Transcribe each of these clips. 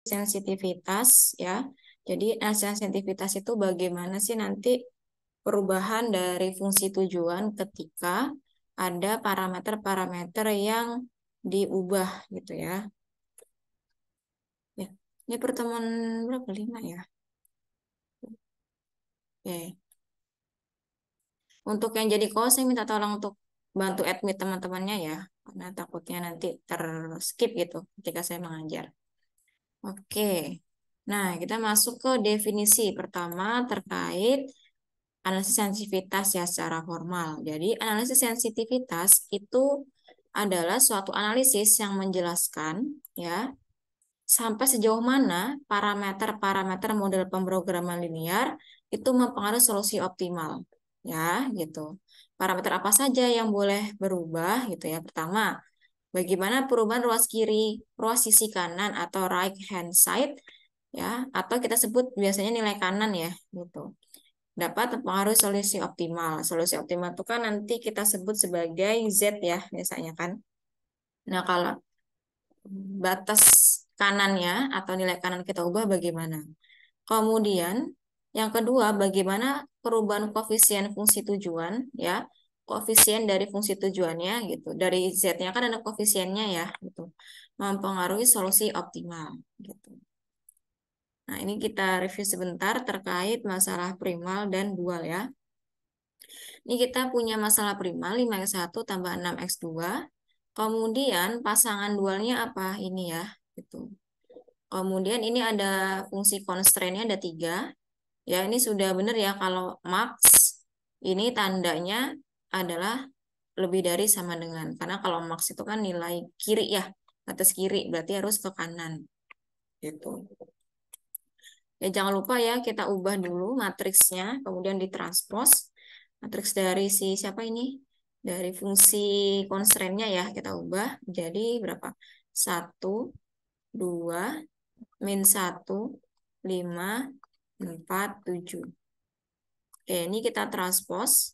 sensitivitas ya. Jadi sensitivitas itu bagaimana sih nanti perubahan dari fungsi tujuan ketika ada parameter-parameter yang diubah gitu ya. Ya, ini pertemuan berapa? 5 ya. Oke. Untuk yang jadi call, saya minta tolong untuk bantu admit teman-temannya ya, karena takutnya nanti terskip gitu ketika saya mengajar. Oke. Nah, kita masuk ke definisi pertama terkait analisis sensitivitas ya secara formal. Jadi, analisis sensitivitas itu adalah suatu analisis yang menjelaskan ya sampai sejauh mana parameter-parameter model pemrograman linear itu mempengaruhi solusi optimal. Ya, gitu. Parameter apa saja yang boleh berubah gitu ya. Pertama, bagaimana perubahan ruas kiri, ruas sisi kanan atau right hand side ya, atau kita sebut biasanya nilai kanan ya, gitu. Dapat mempengaruhi solusi optimal. Solusi optimal itu kan nanti kita sebut sebagai Z ya, biasanya kan. Nah, kalau batas kanannya atau nilai kanan kita ubah bagaimana? Kemudian yang kedua, bagaimana perubahan koefisien fungsi tujuan ya, koefisien dari fungsi tujuannya gitu. Dari Z-nya kan ada koefisiennya ya gitu. Mempengaruhi solusi optimal gitu. Nah, ini kita review sebentar terkait masalah primal dan dual ya. Ini kita punya masalah primal 5x1 tambah 6x2. Kemudian pasangan dualnya apa? Ini ya gitu. Kemudian ini ada fungsi constraint-nya ada 3. Ya, ini sudah benar ya kalau max ini tandanya adalah lebih dari sama dengan. Karena kalau max itu kan nilai kiri ya, atas kiri berarti harus ke kanan gitu. Ya jangan lupa ya kita ubah dulu matriksnya, kemudian ditranspos. Matriks dari si siapa ini? Dari fungsi constraint-nya ya kita ubah jadi berapa? 1, 2, min 1, 5, 4, 7. Oke, ini kita transpose.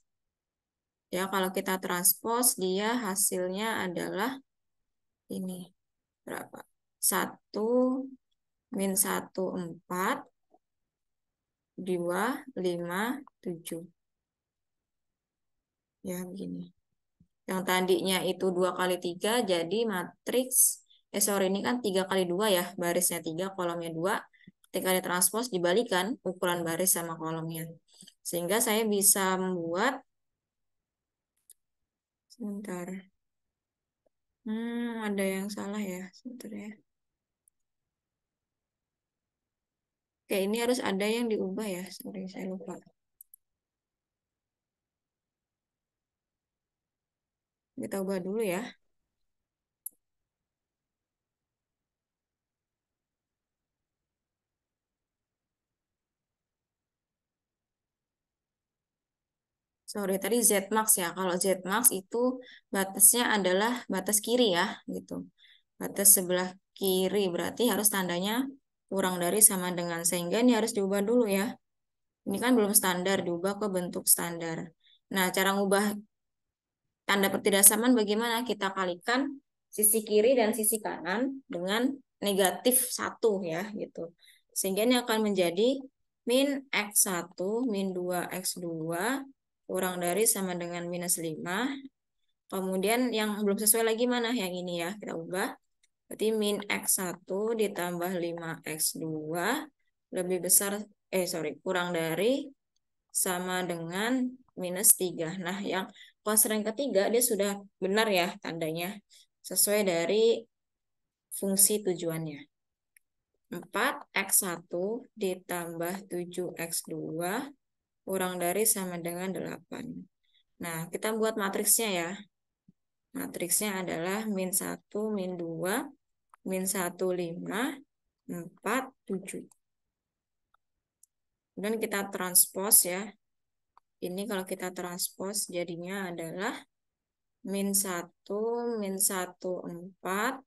Ya, kalau kita transpose, dia hasilnya adalah ini. Berapa? 1, min 1, 4, 2, 5, 7. Ya, begini. Yang tadinya itu 2 kali 3, jadi matriks, sorry, ini kan 3 kali 2 ya, barisnya 3, kolomnya 2. Ketika ditranspose, dibalikan ukuran baris sama kolomnya. Sehingga saya bisa membuat, sebentar. Ada yang salah ya, sebentar ya. Oke, ini harus ada yang diubah ya. Sorry, saya lupa. Kita ubah dulu ya. Sorry, tadi Zmax ya. Kalau Zmax itu batasnya adalah batas kiri ya, gitu. Batas sebelah kiri berarti harus tandanya kurang dari sama dengan. Sehingga ini harus diubah dulu ya. Ini kan belum standar, diubah ke bentuk standar. Nah, cara ngubah tanda pertidaksamaan bagaimana? Kita kalikan sisi kiri dan sisi kanan dengan negatif 1 ya, gitu. Sehingga ini akan menjadi min X1, min 2X2, kurang dari sama dengan minus 5. Kemudian yang belum sesuai lagi mana? Yang ini ya, kita ubah. Berarti min X1 ditambah 5X2 lebih besar, kurang dari sama dengan minus 3. Nah, yang constraint ketiga dia sudah benar ya tandanya. Sesuai dari fungsi tujuannya. 4X1 ditambah 7X2 kurang dari sama dengan 8. Nah, kita buat matriksnya ya. Matriksnya adalah min 1, min 2, min 1, 5, 4, 7. Dan kita transpose ya. Ini kalau kita transpose jadinya adalah min 1, min 1, 4,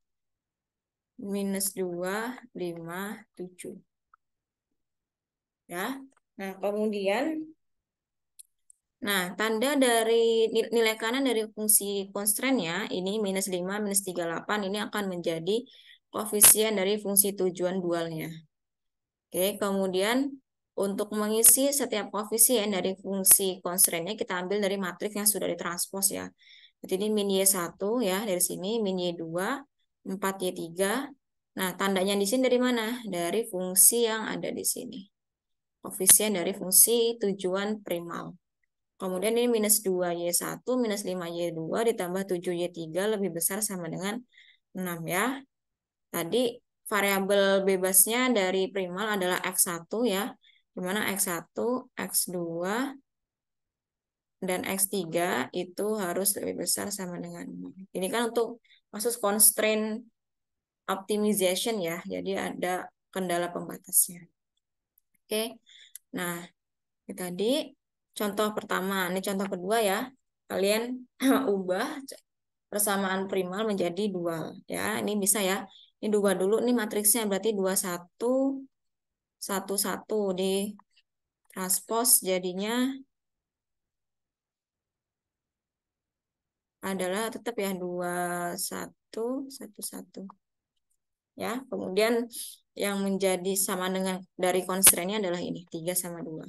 minus 2, 5, 7. Ya. Nah, kemudian, nah, tanda dari nilai kanan dari fungsi constraint-nya, ini minus 5, minus 38, ini akan menjadi koefisien dari fungsi tujuan dualnya. Oke, kemudian untuk mengisi setiap koefisien dari fungsi constraint-nya kita ambil dari matriks yang sudah ditranspos ya. Jadi ini min Y1 ya, dari sini min Y2, 4Y3. Nah, tandanya di sini dari mana? Dari fungsi yang ada di sini. Koefisien dari fungsi tujuan primal. Kemudian ini minus 2Y1, minus 5Y2 ditambah 7Y3 lebih besar sama dengan 6 ya. Tadi variabel bebasnya dari primal adalah X1 ya. Dimana X1, X2, dan X3 itu harus lebih besar sama dengan 6. Ini kan untuk kasus constraint optimization ya. Jadi ada kendala pembatasnya. Oke. Nah, ini tadi contoh pertama. Ini contoh kedua ya. Kalian ubah persamaan primal menjadi dual ya. Ini bisa ya. Ini dua dulu nih matriksnya berarti 21 11 di transpose jadinya adalah tetap ya 21 11 ya. Kemudian yang menjadi sama dengan dari constraint-nya adalah ini 3 sama 2.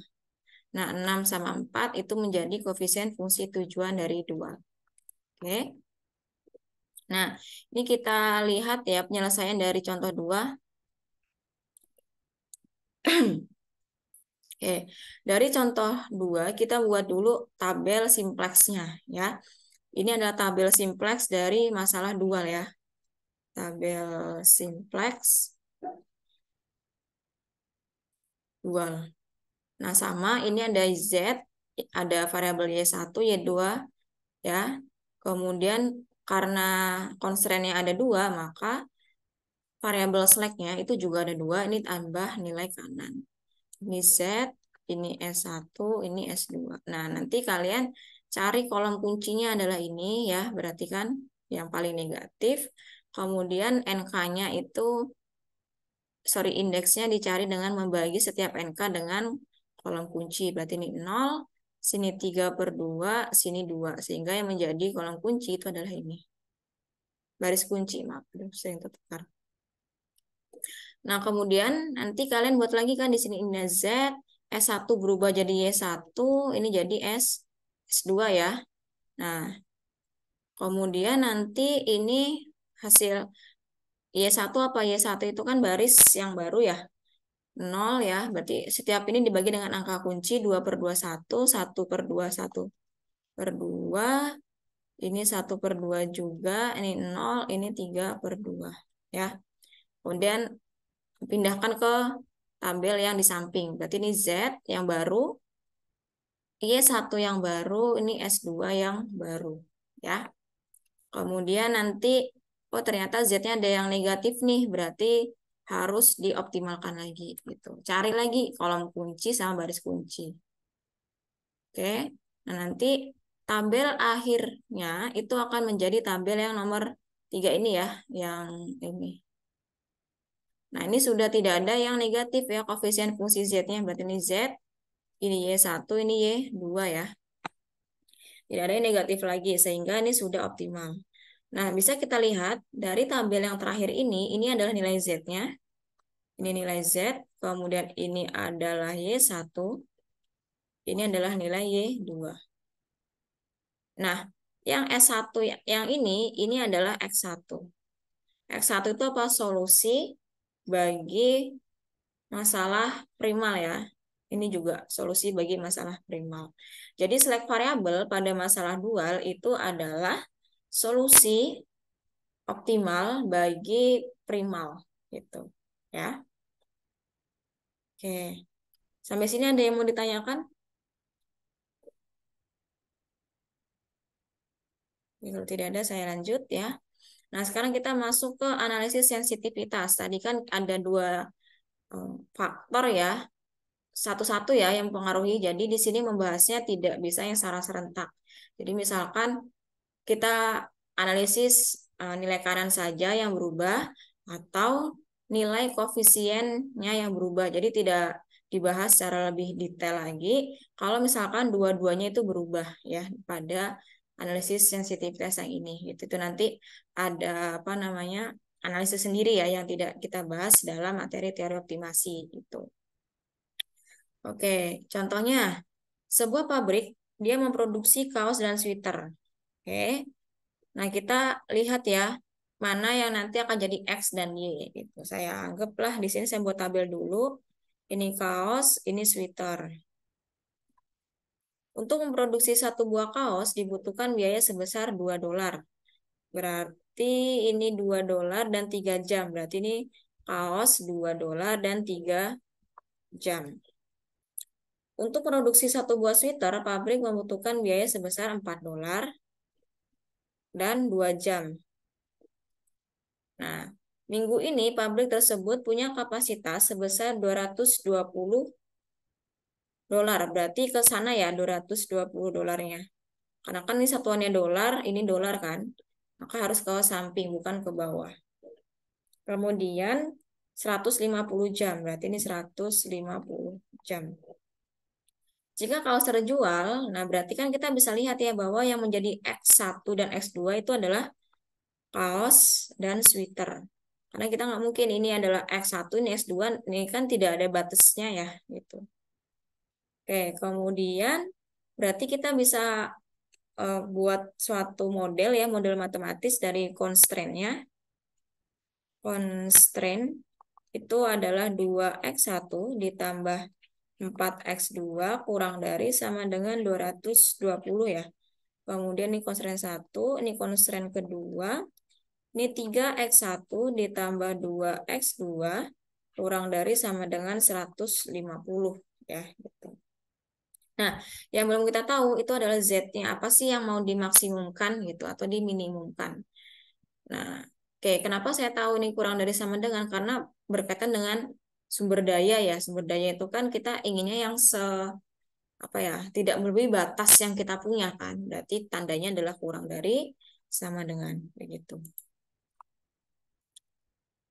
Nah, 6 sama 4 itu menjadi koefisien fungsi tujuan dari dual. Oke. Nah, ini kita lihat ya penyelesaian dari contoh 2. Oke, dari contoh 2 kita buat dulu tabel simpleksnya ya. Ini adalah tabel simplex dari masalah dual ya. Tabel simplex dual. Nah, sama ini ada Z, ada variabel Y1, Y2 ya. Kemudian karena constraint-nya ada 2, maka variabel slack-nya itu juga ada 2, ini tambah nilai kanan. Ini Z, ini S1, ini S2. Nah, nanti kalian cari kolom kuncinya adalah ini ya, berarti kan yang paling negatif. Kemudian NK-nya itu, indeksnya dicari dengan membagi setiap NK dengan kolom kunci. Berarti ini 0, sini 3/2, sini 2. Sehingga yang menjadi kolom kunci itu adalah ini. Baris kunci, maaf, sering tertukar. Nah, kemudian nanti kalian buat lagi kan di sini ini Z, S1 berubah jadi Y1, ini jadi S2 ya. Nah, kemudian nanti ini hasil Y1 apa? Y1 itu kan baris yang baru ya. 0 ya, berarti setiap ini dibagi dengan angka kunci 2/2 1/2 1/2, ini 1/2 juga, ini 0, ini 3/2 ya. Kemudian pindahkan ke tabel yang di samping. Berarti ini Z yang baru, Y1 yang baru, ini S2 yang baru. Ya. Kemudian nanti, oh ternyata Z-nya ada yang negatif nih, berarti harus dioptimalkan lagi. Gitu. Cari lagi kolom kunci sama baris kunci. Oke, nah nanti tabel akhirnya itu akan menjadi tabel yang nomor 3 ini ya, yang ini. Nah, ini sudah tidak ada yang negatif ya, koefisien fungsi Z-nya. Berarti ini Z, ini Y1, ini Y2 ya. Tidak ada yang negatif lagi, sehingga ini sudah optimal. Nah, bisa kita lihat dari tabel yang terakhir ini adalah nilai Z-nya. Ini nilai Z, kemudian ini adalah Y1, ini adalah nilai Y2. Nah, yang S1 yang ini adalah X1. X1 itu apa? Solusi bagi masalah primal ya. Ini juga solusi bagi masalah primal. Jadi select variabel pada masalah dual itu adalah solusi optimal bagi primal gitu ya. Oke. Sampai sini ada yang mau ditanyakan? Kalau tidak ada saya lanjut ya. Nah, sekarang kita masuk ke analisis sensitivitas. Tadi kan ada 2 faktor ya. Satu-satu ya yang mempengaruhi. Jadi di sini membahasnya tidak bisa yang secara serentak. Jadi misalkan kita analisis nilai kanan saja yang berubah atau nilai koefisiennya yang berubah. Jadi tidak dibahas secara lebih detail lagi kalau misalkan dua-duanya itu berubah ya pada analisis sensitivitas yang ini. Itu nanti ada apa namanya analisis sendiri ya, yang tidak kita bahas dalam materi teori optimasi itu. Oke, contohnya sebuah pabrik dia memproduksi kaos dan sweater. Oke, nah kita lihat ya mana yang nanti akan jadi X dan Y gitu. Saya anggaplah di sini saya buat tabel dulu. Ini kaos, ini sweater. Untuk memproduksi satu buah kaos dibutuhkan biaya sebesar $2. Berarti ini $2 dan 3 jam. Berarti ini kaos $2 dan 3 jam. Untuk produksi satu buah sweater, pabrik membutuhkan biaya sebesar $4 dan 2 jam. Nah, minggu ini pabrik tersebut punya kapasitas sebesar $220. Berarti ke sana ya $220-nya. Karena kan ini satuannya dolar, ini dolar kan. Maka harus ke samping, bukan ke bawah. Kemudian 150 jam, berarti ini 150 jam. Jika kaos terjual, nah berarti kan kita bisa lihat ya bahwa yang menjadi X1 dan X2 itu adalah kaos dan sweater. Karena kita nggak mungkin ini adalah X1, ini X2, ini kan tidak ada batasnya ya. Gitu. Oke, kemudian berarti kita bisa buat suatu model ya, model matematis dari constraint-nya. Constraint itu adalah 2X1 ditambah 4X2 kurang dari sama dengan 220 ya. Kemudian ini constraint 1, ini constraint kedua. Ini 3X1 ditambah 2X2 kurang dari sama dengan 150 ya. Gitu. Nah, yang belum kita tahu itu adalah Z-nya. Apa sih yang mau dimaksimumkan gitu atau diminimumkan. Nah, oke, kenapa saya tahu ini kurang dari sama dengan? Karena berkaitan dengan sumber daya ya. Sumber daya itu kan kita inginnya yang apa ya, tidak melebihi batas yang kita punya kan. Berarti tandanya adalah kurang dari sama dengan begitu.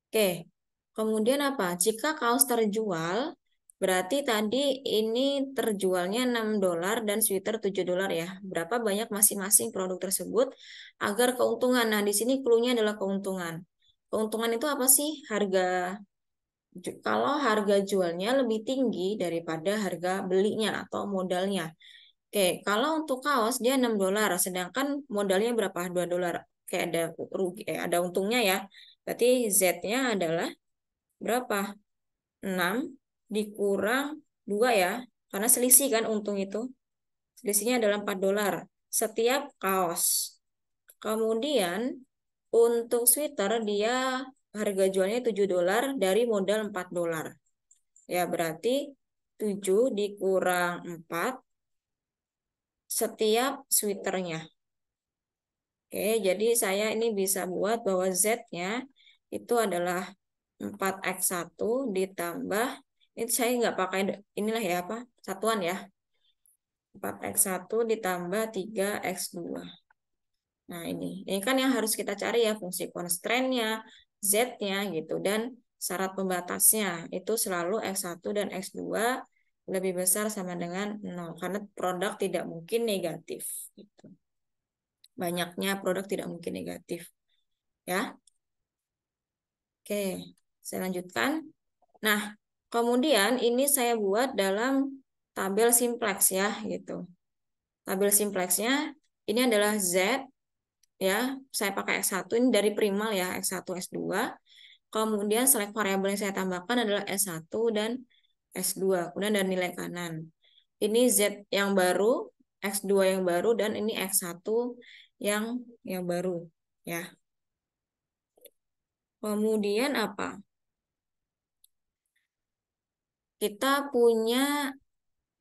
Oke. Kemudian apa? Jika kaos terjual, berarti tadi ini terjualnya $6 dan sweater $7 ya. Berapa banyak masing-masing produk tersebut agar keuntungan. Nah, di sini clue-nya adalah keuntungan. Keuntungan itu apa sih? Kalau harga jualnya lebih tinggi daripada harga belinya atau modalnya. Oke, kalau untuk kaos dia $6, sedangkan modalnya berapa? $2. Kayak ada rugi, ada untungnya ya. Berarti Z-nya adalah berapa? 6 dikurang 2 ya. Karena selisih kan untung itu. Selisihnya adalah $4 setiap kaos. Kemudian untuk sweater dia harga jualnya $7 dari modal $4. Ya, berarti 7 dikurang 4 setiap sweaternya. Oke, jadi saya ini bisa buat bahwa Z-nya itu adalah 4X1 ditambah, ini saya nggak pakai inilah ya apa, satuan ya. 4X1 ditambah 3X2. Nah, ini kan yang harus kita cari ya, fungsi constraint-nya, Z-nya gitu, dan syarat pembatasnya. Itu selalu X1 dan X2 lebih besar sama dengan 0, karena produk tidak mungkin negatif. Gitu. Banyaknya produk tidak mungkin negatif. Ya. Oke, saya lanjutkan. Nah, kemudian ini saya buat dalam tabel simplex ya, gitu. Tabel simplexnya ini adalah Z ya, saya pakai X1 ini dari primal ya, X1, S2. Kemudian select variabel yang saya tambahkan adalah S1 dan S2. Kemudian dari nilai kanan. Ini Z yang baru, X2 yang baru, dan ini X1 yang baru ya. Kemudian apa? Kita punya,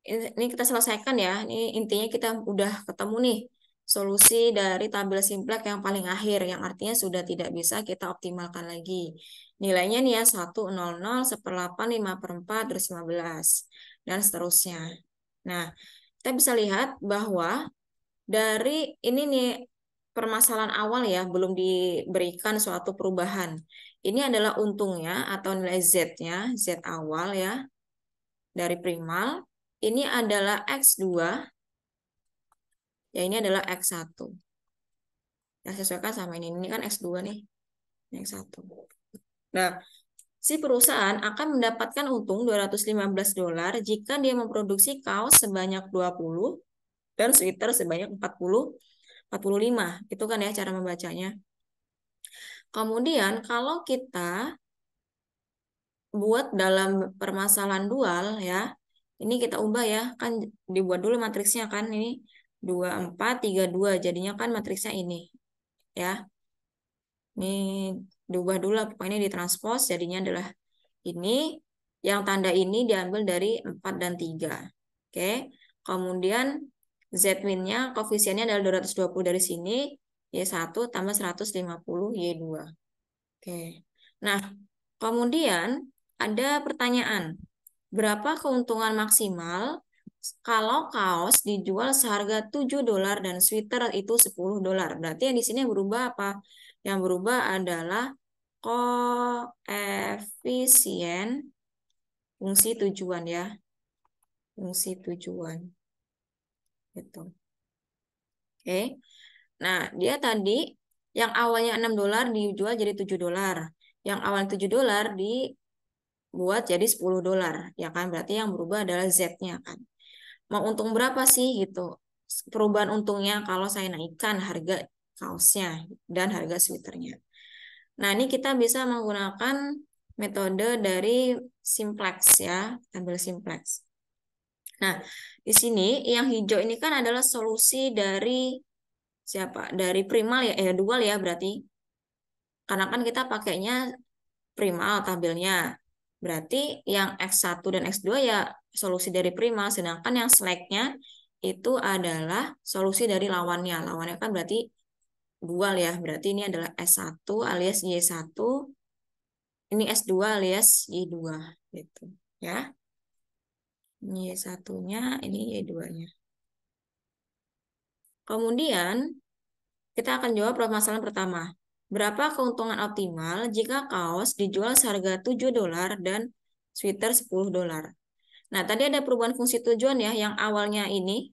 ini kita selesaikan ya. Ini intinya kita udah ketemu nih solusi dari tabel simplex yang paling akhir, yang artinya sudah tidak bisa kita optimalkan lagi. Nilainya nih ya 1, 0, 0, 1/8, 5/4, terus 15, dan seterusnya. Nah, kita bisa lihat bahwa dari ini nih permasalahan awal ya, belum diberikan suatu perubahan. Ini adalah untungnya atau nilai Z-nya, Z awal ya, dari primal. Ini adalah X2, ya ini adalah X1. Ya, sesuaikan sama ini kan X2 nih. Yang satu. Nah, si perusahaan akan mendapatkan untung $215 jika dia memproduksi kaos sebanyak 20 dan sweater sebanyak 45. Itu kan ya cara membacanya. Kemudian kalau kita buat dalam permasalahan dual ya, ini kita ubah ya, kan dibuat dulu matriksnya kan, ini 2432 jadinya kan matriksnya ini ya. Ini diubah dulu, pokoknya ditranspos jadinya adalah ini, yang tanda ini diambil dari 4 dan 3. Oke. Kemudian Z-min-nya koefisiennya adalah 220 dari sini, Y1 tambah 150 Y2. Oke. Nah, kemudian ada pertanyaan. Berapa keuntungan maksimal kalau kaos dijual seharga $7 dan sweater itu $10? Berarti yang di sini yang berubah apa? Yang berubah adalah koefisien fungsi tujuan ya. Fungsi tujuan. Gitu. Oke. Nah, dia tadi yang awalnya $6 dijual jadi $7. Yang awalnya $7 dibuat jadi $10. Ya kan? Berarti yang berubah adalah Z-nya kan. Mau untung berapa sih gitu? Perubahan untungnya kalau saya naikkan harga kaosnya dan harga sweaternya. Nah, ini kita bisa menggunakan metode dari simplex ya, ambil simplex. Nah, di sini yang hijau ini kan adalah solusi dari siapa? Dari primal ya, dual ya berarti. Karena kan kita pakainya primal tabelnya. Berarti yang X1 dan X2 ya solusi dari primal, sedangkan yang slacknya itu adalah solusi dari lawannya. Lawannya kan berarti dual ya. Berarti ini adalah S1 alias Y1, ini S2 alias Y2 gitu ya. Ini Y1-nya, ini Y2-nya. Kemudian kita akan jawab permasalahan pertama. Berapa keuntungan optimal jika kaos dijual seharga $7 dan sweater $10? Nah, tadi ada perubahan fungsi tujuan ya, yang awalnya ini,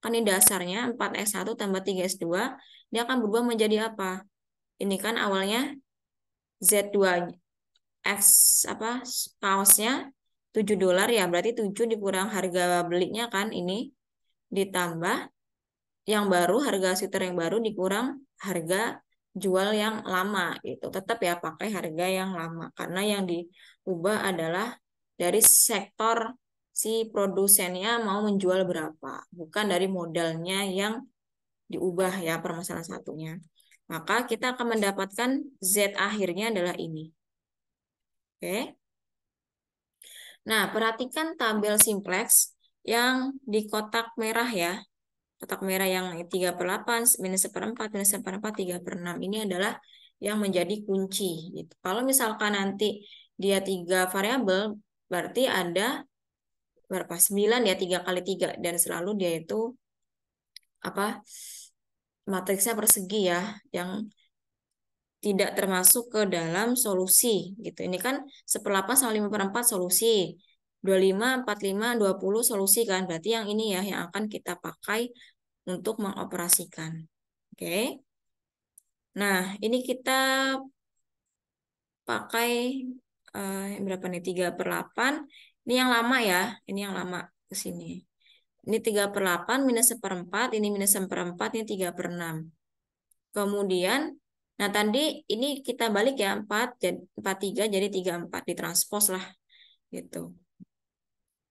kan ini dasarnya 4S1 tambah 3S2, dia akan berubah menjadi apa? Ini kan awalnya Z2, X, apa, kaosnya $7 ya, berarti 7 dikurang harga belinya kan, ini, ditambah yang baru, harga sweater yang baru dikurang harga jual yang lama gitu. Tetap ya pakai harga yang lama karena yang diubah adalah dari sektor si produsennya mau menjual berapa, bukan dari modalnya yang diubah ya permasalahan satunya. Maka kita akan mendapatkan Z akhirnya adalah ini. Oke. Nah, perhatikan tabel simplex yang di kotak merah ya. Kotak merah yang 3/8, -1/4, -1/4, 3/6. Ini adalah yang menjadi kunci. Gitu. Kalau misalkan nanti dia 3 variabel, berarti ada berapa? 9 ya, 3 kali 3. Dan selalu dia itu apa, matriksnya persegi ya, yang tidak termasuk ke dalam solusi. Gitu. Ini kan 1/8 sama 5/4 solusi. 25, 45, 20 solusi kan. Berarti yang ini ya yang akan kita pakai untuk mengoperasikan. Oke. Nah, ini kita pakai berapa nih? 3/8. Ini yang lama ya. Ini yang lama ke sini. Ini 3/8 minus 1/4. Ini minus 1/4. Ini 3/6. Kemudian, nah tadi ini kita balik ya. 4/3 jadi 3/4. Ditranspos lah. Gitu.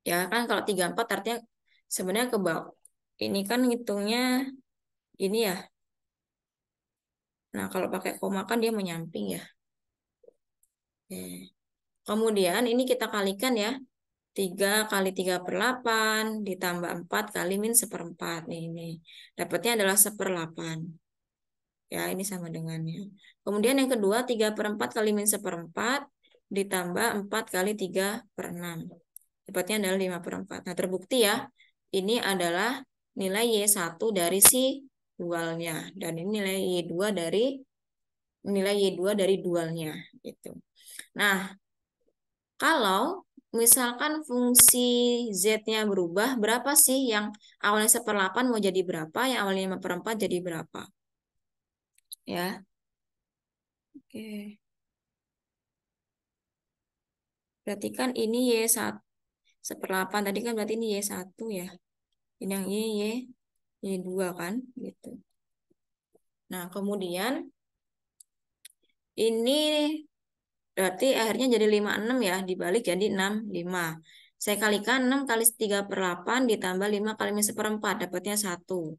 Ya kan kalau 3/4 artinya sebenarnya ke bawah. Ini kan ngitungnya ini ya. Nah, kalau pakai koma kan dia menyamping ya. Oke. Kemudian ini kita kalikan ya. 3 kali 3/8 ditambah 4 kali min 1/4. Nih, ini. Dapatnya adalah 1/8. Ya, ini sama dengannya. Kemudian yang kedua, 3/4 kali min 1/4 ditambah 4 kali 3/6. Dapatnya adalah 5/4. Nah, terbukti ya. Ini adalah nilai Y1 dari si dualnya. Dan ini nilai Y2 dari dualnya. Gitu. Nah, kalau misalkan fungsi Z-nya berubah, berapa sih yang awalnya 1/8 mau jadi berapa, yang awalnya 5/4 jadi berapa? Ya. Oke. Berarti kan ini Y1 1/8. Tadi kan berarti ini Y1 ya. Ini yang ini Y2 kan. Gitu. Nah, kemudian ini berarti akhirnya jadi 56 ya. Dibalik jadi 65. Saya kalikan 6 kali 3/8 ditambah 5 kali 1/4. Dapatnya 1.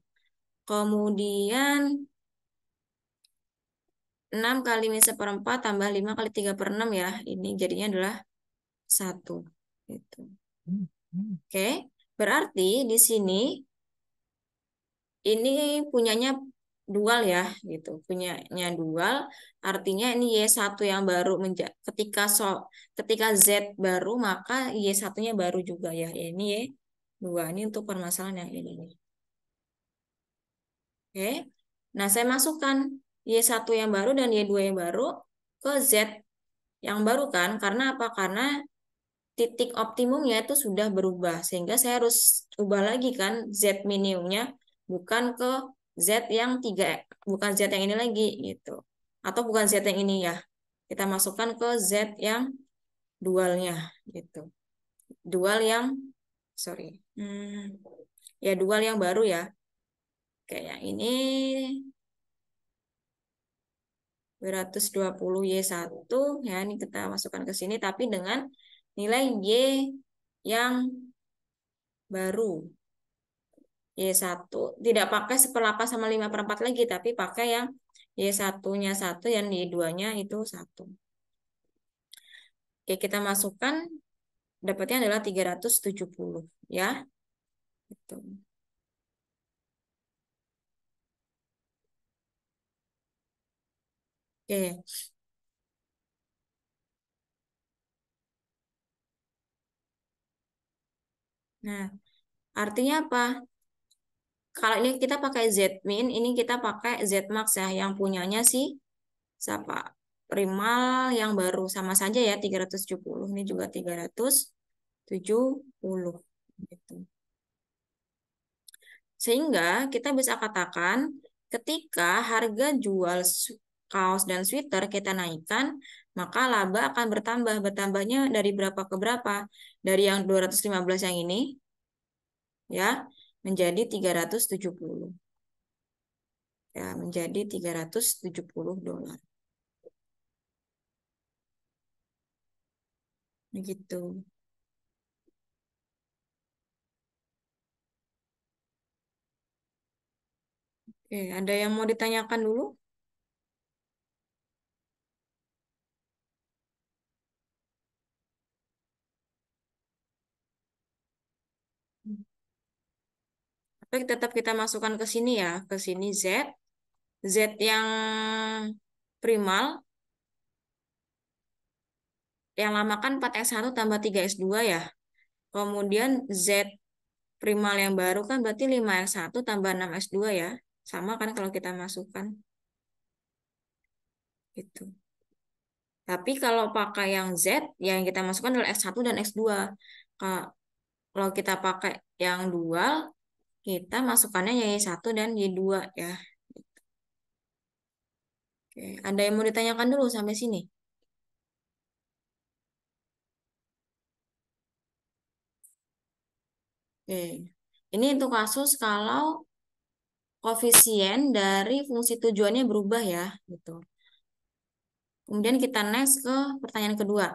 Kemudian 6 kali 1/4 tambah 5 kali 3/6 ya. Ini jadinya adalah 1. Gitu. Oke. Berarti di sini ini punyanya dual ya, gitu. Punyanya dual, artinya ini Y1 yang baru ketika Z baru maka Y1-nya baru juga ya. Ini Y2. Ini untuk permasalahan yang ini nih. Oke. Nah, saya masukkan Y1 yang baru dan Y2 yang baru ke Z yang baru kan? Karena apa? Karena titik optimumnya itu sudah berubah sehingga saya harus ubah lagi kan Z minimumnya bukan ke Z yang bukan Z yang ini lagi gitu atau bukan Z yang ini ya, kita masukkan ke Z yang dualnya gitu, dual yang sorry ya dual yang baru ya, kayak ini 220Y1 ya, ini kita masukkan ke sini tapi dengan nilai Y yang baru. Y1 tidak pakai 1/8 sama 5/4 lagi, tapi pakai yang Y1-nya 1 dan Y2-nya itu 1. Oke, kita masukkan, dapatnya adalah 370 ya. Gitu. Oke. Nah, artinya apa? Kalau ini kita pakai Z-min, ini kita pakai Z-max ya, yang punyanya sih siapa? Primal yang baru sama saja ya, 370. Ini juga 370 gitu. Sehingga kita bisa katakan ketika harga jual kaos dan sweater kita naikkan, maka laba akan bertambah. Bertambahnya dari berapa ke berapa? Dari yang 215 yang ini ya menjadi 370. Ya, menjadi $370. Begitu. Oke, ada yang mau ditanyakan dulu? Tapi tetap kita masukkan ke sini ya, ke sini Z. Z yang primal, yang lama kan 4x1 tambah 3x2 ya. Kemudian Z primal yang baru kan berarti 5x1 tambah 6x2 ya. Sama kan kalau kita masukkan. Gitu. Tapi kalau pakai yang Z, yang kita masukkan adalah X1 dan X2. Kalau kita pakai yang dual, kita masukkannya Y1 dan Y2 ya. Oke. Ada yang mau ditanyakan dulu sampai sini? Oke. Ini untuk kasus kalau koefisien dari fungsi tujuannya berubah ya. Gitu. Kemudian kita next ke pertanyaan kedua.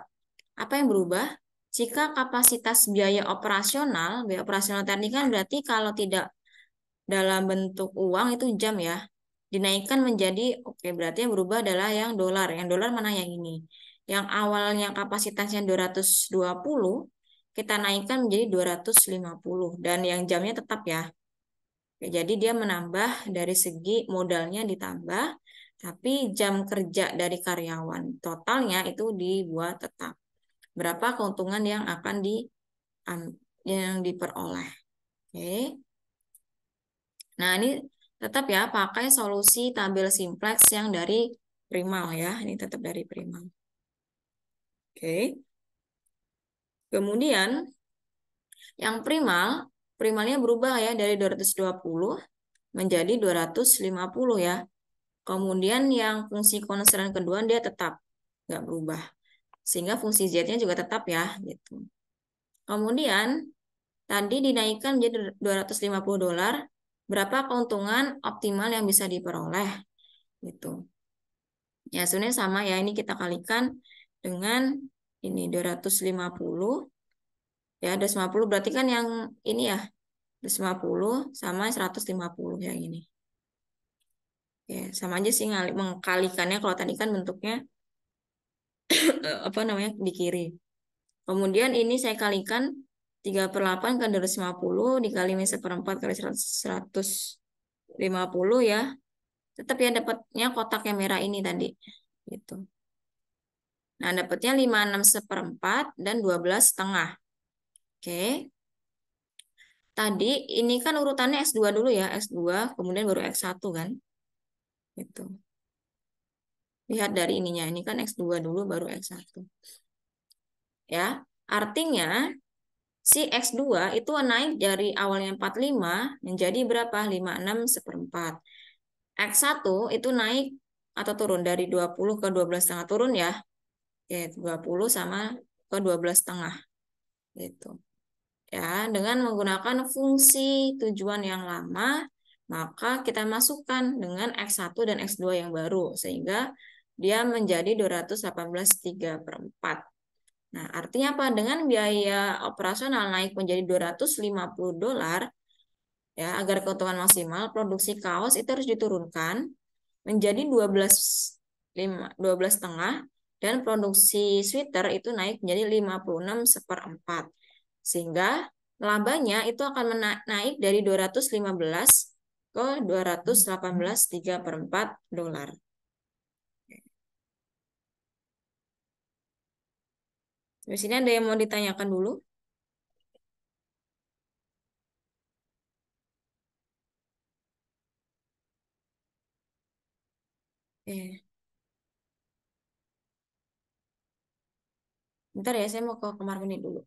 Apa yang berubah? Jika kapasitas biaya operasional tadi kan berarti kalau tidak dalam bentuk uang itu jam ya. Dinaikkan menjadi, oke berarti yang berubah adalah yang dolar. Yang dolar mana yang ini? Yang awalnya kapasitasnya 220, kita naikkan menjadi 250. Dan yang jamnya tetap ya. Oke, jadi dia menambah dari segi modalnya ditambah, tapi jam kerja dari karyawan totalnya itu dibuat tetap. Berapa keuntungan yang akan yang diperoleh. Oke. Nah, ini tetap ya pakai solusi tabel simplex yang dari primal ya. Ini tetap dari primal. Oke. Kemudian yang primalnya berubah ya dari 220 menjadi 250 ya. Kemudian yang fungsi konstan kedua dia tetap nggak berubah. Sehingga fungsi Z-nya juga tetap ya, gitu. Kemudian tadi dinaikkan menjadi $250. Berapa keuntungan optimal yang bisa diperoleh? Gitu. Ya, sebenarnya sama ya. Ini kita kalikan dengan ini 250. Ya, 250 berarti kan yang ini ya, 250 sama 150 yang ini. Ya, sama aja sih mengkalikannya. Kalau tadi kan bentuknya apa namanya di kiri. Kemudian ini saya kalikan 3/8 kan 250 dikali min 1/4 kali 150 ya. Tetap ya dapatnya kotak yang merah ini tadi. Gitu. Nah, dapatnya 56/4 dan 12,5. Oke. Tadi ini kan urutannya X2 dulu ya, X2 kemudian baru X1 kan. Gitu. Lihat dari ininya, ini kan X2 dulu baru X1. Ya, artinya si X2 itu naik dari awalnya 45 menjadi berapa? 56/4. X1 itu naik atau turun dari 20 ke 12,5 turun ya. Oke, 20 sama ke 12,5 gitu. Ya, dengan menggunakan fungsi tujuan yang lama, maka kita masukkan dengan X1 dan X2 yang baru sehingga dia menjadi 218,3/4. Nah, artinya apa? Dengan biaya operasional naik menjadi $250, ya, agar keuntungan maksimal, produksi kaos itu harus diturunkan menjadi 12,5 dan produksi sweater itu naik menjadi 56/4. Sehingga labanya itu akan naik dari 215 ke 218,3/4 dolar. Di sini ada yang mau ditanyakan dulu? Eh, Bentar ya, saya mau ke kamar mandi dulu.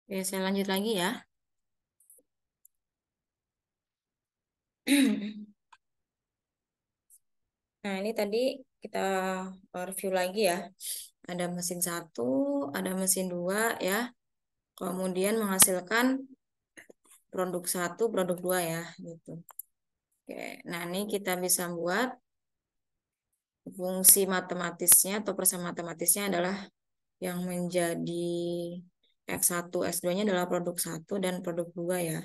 Oke, saya lanjut lagi ya. Nah, ini tadi kita review lagi ya. Ada mesin satu, ada mesin dua ya. Kemudian menghasilkan produk satu, produk dua ya, gitu. Oke, nah ini kita bisa buat fungsi matematisnya atau persamaan matematisnya adalah yang menjadi X1, X2-nya adalah produk satu dan produk dua ya.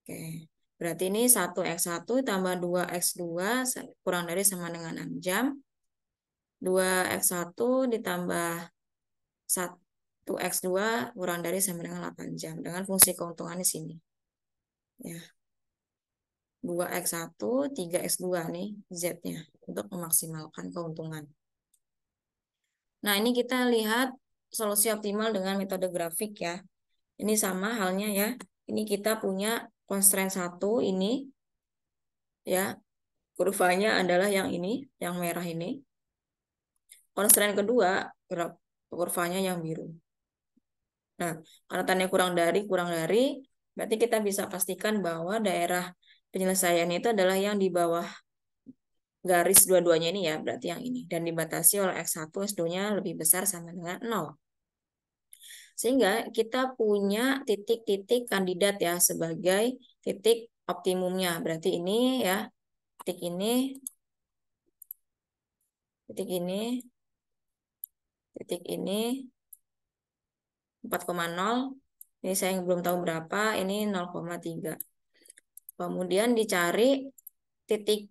Oke, berarti ini 1x1 tambah 2x2 kurang dari sama dengan 6 jam. 2x1 ditambah 1x2 kurang dari sama dengan 8 jam. Dengan fungsi keuntungan di sini. Ya, 2x1, 3x2 nih Z-nya untuk memaksimalkan keuntungan. Nah, ini kita lihat solusi optimal dengan metode grafik ya. Ini sama halnya ya. Ini kita punya constraint satu ini ya. Kurvanya adalah yang ini, yang merah ini. Constraint kedua, kurvanya yang biru. Nah, karena tandanya kurang dari, berarti kita bisa pastikan bahwa daerah penyelesaian itu adalah yang di bawah garis dua-duanya ini ya, berarti yang ini. Dan dibatasi oleh X1, X2-nya lebih besar sama dengan 0. Sehingga kita punya titik-titik kandidat ya sebagai titik optimumnya. Berarti ini ya, titik ini, titik ini, titik ini 4,0. Ini saya yang belum tahu berapa, ini 0,3. Kemudian dicari titik,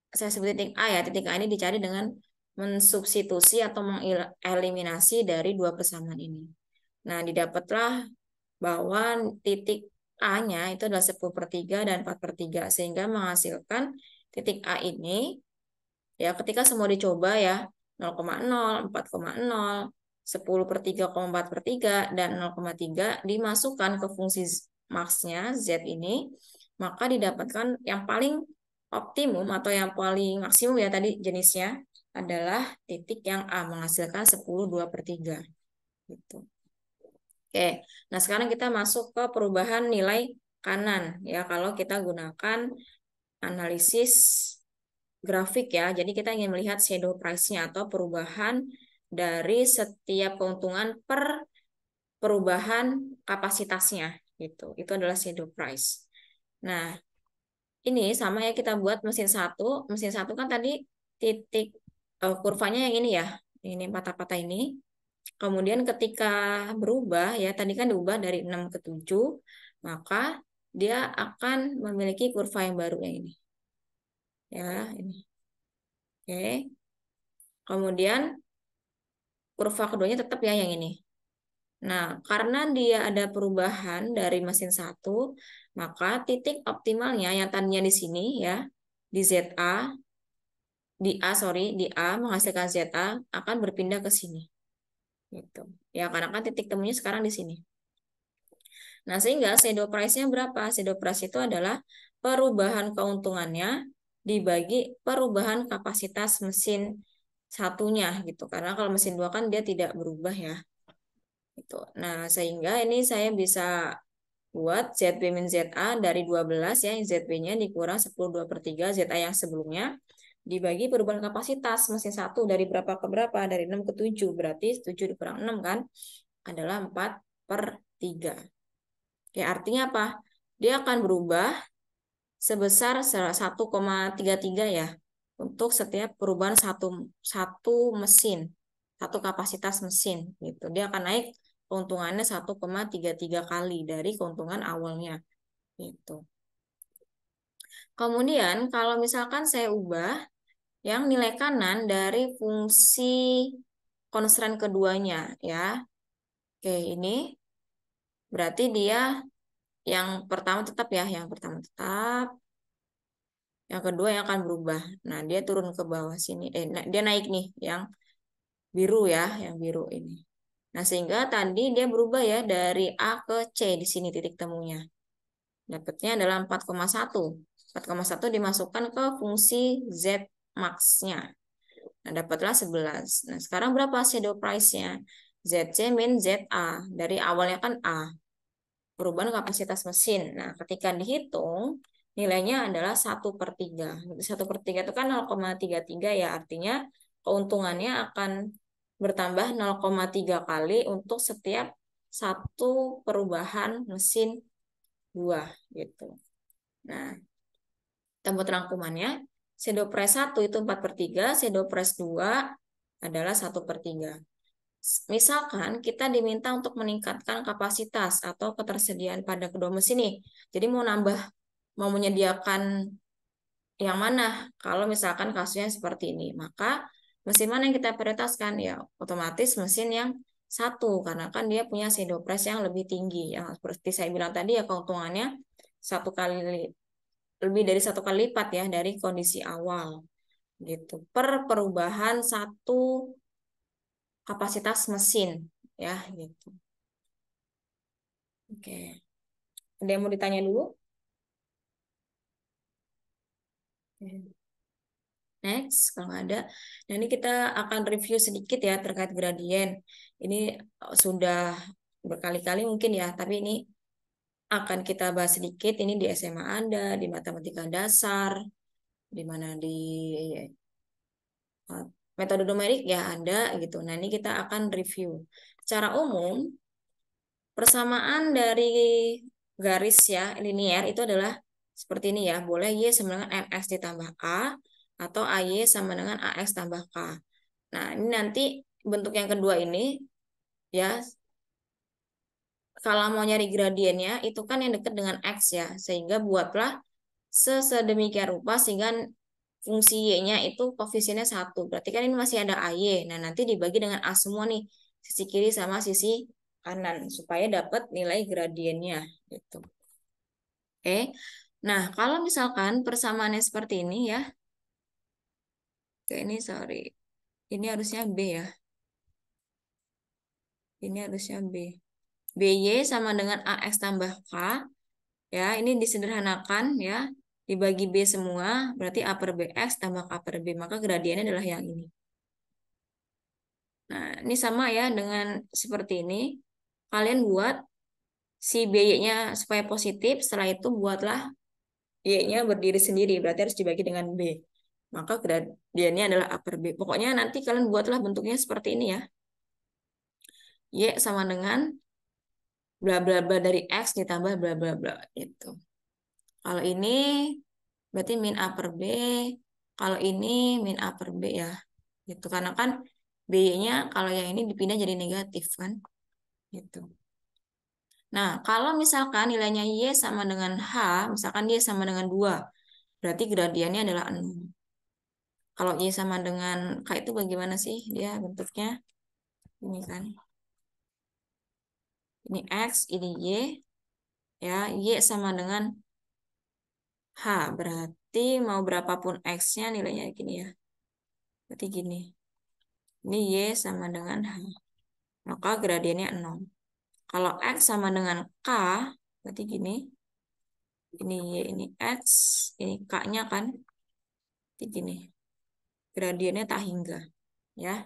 saya sebut titik A ya, titik A ini dicari dengan mensubstitusi atau mengeliminasi dari dua persamaan ini. Nah, didapatlah bahwa titik A-nya itu adalah 10/3 dan 4/3, sehingga menghasilkan titik A ini, ya ketika semua dicoba ya, 0,0, 4,0, 10/3,4/3, dan 0,3 dimasukkan ke fungsi max-nya Z ini, maka didapatkan yang paling optimum atau yang paling maksimum ya tadi jenisnya adalah titik yang A menghasilkan 10/2/3 gitu. Oke, nah sekarang kita masuk ke perubahan nilai kanan ya kalau kita gunakan analisis grafik ya. Jadi kita ingin melihat shadow price-nya atau perubahan dari setiap keuntungan per perubahan kapasitasnya gitu. Itu adalah shadow price. Nah, ini sama ya kita buat mesin satu. Mesin satu kan tadi titik kurvanya yang ini ya. Ini patah-patah ini. Kemudian ketika berubah ya tadi kan diubah dari 6 ke 7, maka dia akan memiliki kurva yang baru yang ini. Ya, ini. Oke. Kemudian kurva keduanya tetap ya yang ini. Nah, karena dia ada perubahan dari mesin satu, maka titik optimalnya yang tadinya di sini ya, di ZA, di A menghasilkan ZA akan berpindah ke sini. Gitu. Ya, karena kan titik temunya sekarang di sini. Nah, sehingga shadow price-nya berapa? Shadow price itu adalah perubahan keuntungannya dibagi perubahan kapasitas mesin satunya gitu. Karena kalau mesin dua kan dia tidak berubah ya. Gitu. Nah, sehingga ini saya bisa buat ZB min ZA dari 12 ya, ZB-nya dikurang 10/2/3 ZA yang sebelumnya dibagi perubahan kapasitas mesin satu dari berapa ke berapa? Dari 6 ke 7. Berarti 7 dikurang 6 kan adalah 4/3. Oke, artinya apa? Dia akan berubah sebesar 1,33 ya untuk setiap perubahan satu mesin, satu kapasitas mesin gitu. Dia akan naik keuntungannya 1,33 kali dari keuntungan awalnya gitu. Kemudian kalau misalkan saya ubah yang nilai kanan dari fungsi constraint keduanya ya. Oke, ini berarti dia yang pertama tetap ya, yang pertama tetap, yang kedua yang akan berubah. Nah, dia turun ke bawah sini. Dia naik nih, yang biru ya, yang biru ini. Nah, sehingga tadi dia berubah ya dari A ke C di sini titik temunya. Dapatnya adalah 4,1. 4,1 dimasukkan ke fungsi Z max-nya. Nah, dapatlah 11. Nah, sekarang berapa shadow price-nya? ZC min ZA. Dari awalnya kan A. Perubahan kapasitas mesin. Nah, ketika dihitung, nilainya adalah 1/3. 1/3 itu kan 0,33 ya, artinya keuntungannya akan bertambah 0,3 kali untuk setiap satu perubahan mesin buah gitu. Nah, kita buat rangkumannya. Sedopres 1 itu 4/3, sedopres 2 adalah 1/3. Misalkan kita diminta untuk meningkatkan kapasitas atau ketersediaan pada kedua mesin nih. Jadi mau menyediakan yang mana? Kalau misalkan kasusnya seperti ini, maka mesin mana yang kita prioritaskan? Ya, otomatis mesin yang satu, karena kan dia punya shadow price yang lebih tinggi. Yang seperti saya bilang tadi ya, keuntungannya satu kali lebih dari 1 kali lipat ya dari kondisi awal gitu. Per perubahan satu kapasitas mesin ya gitu. Oke. Ada yang mau ditanya dulu? Oke. Next, kalau nggak ada. Nah, ini kita akan review sedikit ya terkait gradien. Ini sudah berkali-kali mungkin ya, tapi ini akan kita bahas sedikit. Ini di SMA ada, di matematika dasar, di mana di eh, metode numerik ya ada gitu. Nah, ini kita akan review. Secara umum, persamaan dari garis ya linear itu adalah seperti ini ya. Boleh Y sama dengan MX ditambah A atau AY sama dengan AX tambah K. Nah, ini nanti bentuk yang kedua ini ya, kalau mau nyari gradiennya itu kan yang dekat dengan X ya. Sehingga buatlah sedemikian rupa sehingga fungsi Y-nya itu koefisiennya 1. Berarti kan ini masih ada AY. Nah, nanti dibagi dengan A semua nih. Sisi kiri sama sisi kanan. Supaya dapat nilai gradiennya. Gitu. Oke. Nah, kalau misalkan persamaannya seperti ini ya. Oke, ini sorry. Ini harusnya B ya. Ini harusnya B. BY sama dengan AX tambah K. Ya, ini disederhanakan ya. Dibagi B semua, berarti A per BX tambah K per B. Maka gradiennya adalah yang ini. Nah, ini sama ya dengan seperti ini. Kalian buat si BY-nya supaya positif. Setelah itu buatlah Y-nya berdiri sendiri. Berarti harus dibagi dengan B. Maka gradiennya adalah A per B. Pokoknya nanti kalian buatlah bentuknya seperti ini ya. Y sama dengan bla bla bla dari X ditambah bla bla bla. Itu. Kalau ini berarti min A per B. Kalau ini min A per B ya. Gitu. Karena kan B-nya kalau yang ini dipindah jadi negatif kan. Gitu. Nah, kalau misalkan nilainya Y sama dengan H, misalkan Y sama dengan 2, berarti gradiennya adalah 6. Kalau Y sama dengan K itu bagaimana sih dia bentuknya? Ini kan. Ini X, ini Y. Ya, Y sama dengan H. Berarti mau berapapun X-nya nilainya gini ya. Berarti gini. Ini Y sama dengan H. Maka gradiennya 6. Kalau X sama dengan K, berarti gini. Ini Y, ini X, ini K-nya kan. Berarti gini. Gradiennya tak hingga. Ya.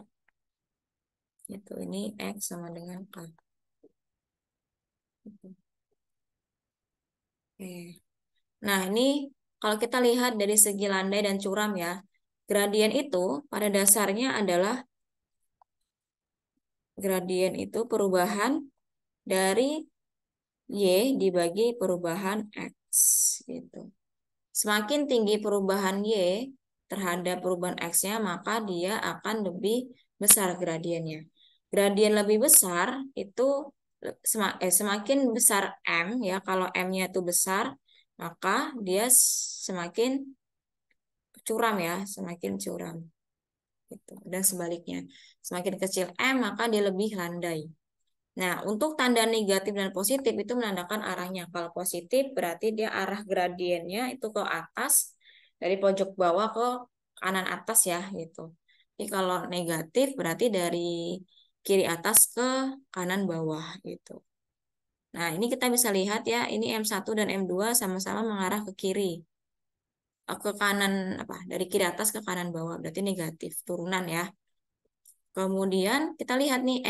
Itu ini X sama dengan K. Gitu. Oke. Nah, ini kalau kita lihat dari segi landai dan curam ya. Gradien itu pada dasarnya adalah gradien itu perubahan dari Y dibagi perubahan X gitu. Semakin tinggi perubahan Y terhadap perubahan X-nya, maka dia akan lebih besar gradiennya. Gradien lebih besar itu semakin besar M ya, kalau M-nya itu besar, maka dia semakin curam ya, semakin curam. Gitu. Dan sebaliknya, semakin kecil M, maka dia lebih landai. Nah, untuk tanda negatif dan positif itu menandakan arahnya. Kalau positif berarti dia arah gradiennya itu ke atas, dari pojok bawah ke kanan atas ya gitu. Jadi kalau negatif berarti dari kiri atas ke kanan bawah gitu. Nah, ini kita bisa lihat ya, ini M1 dan M2 sama-sama mengarah ke kiri. Ke kanan apa? Dari kiri atas ke kanan bawah berarti negatif, turunan ya. Kemudian kita lihat nih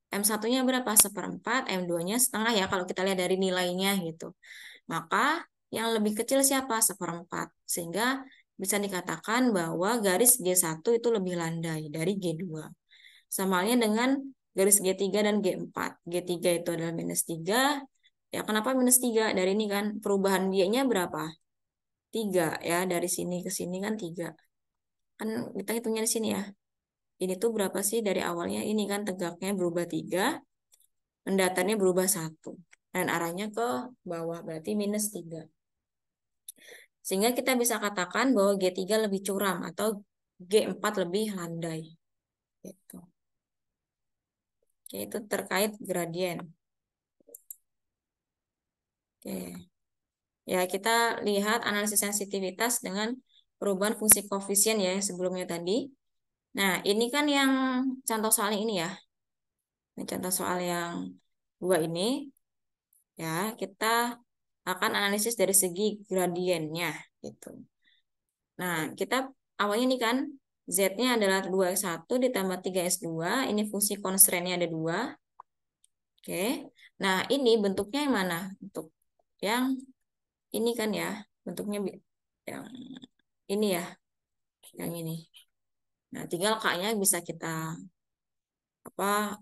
M1-nya berapa? Seperempat, M2-nya setengah ya kalau kita lihat dari nilainya gitu. Maka yang lebih kecil siapa? Seperempat. Sehingga bisa dikatakan bahwa garis G1 itu lebih landai dari G2. Sama halnya dengan garis G3 dan G4. G3 itu adalah -3. Ya, kenapa -3? Dari ini kan perubahan Y-nya berapa? 3 ya, dari sini ke sini kan 3. Kan kita hitungnya di sini ya. Ini tuh berapa sih dari awalnya? Ini kan tegaknya berubah 3, mendatarnya berubah 1. Dan arahnya ke bawah, berarti -3. Sehingga kita bisa katakan bahwa G3 lebih curam atau G4 lebih landai. Gitu. Oke, itu terkait gradien. Oke. Ya, kita lihat analisis sensitivitas dengan perubahan fungsi koefisien ya yang sebelumnya tadi. Nah, ini kan yang contoh soal ini ya. Ini contoh soal yang dua ini ya, kita akan analisis dari segi gradiennya gitu. Nah, kita awalnya nih kan Z-nya adalah 2x1 ditambah 3x2. Ini fungsi constraint-nya ada 2. Oke. Nah, ini bentuknya yang mana? Bentuk yang ini kan ya. Bentuknya yang ini ya, yang ini. Nah, tinggal K-nya bisa kita apa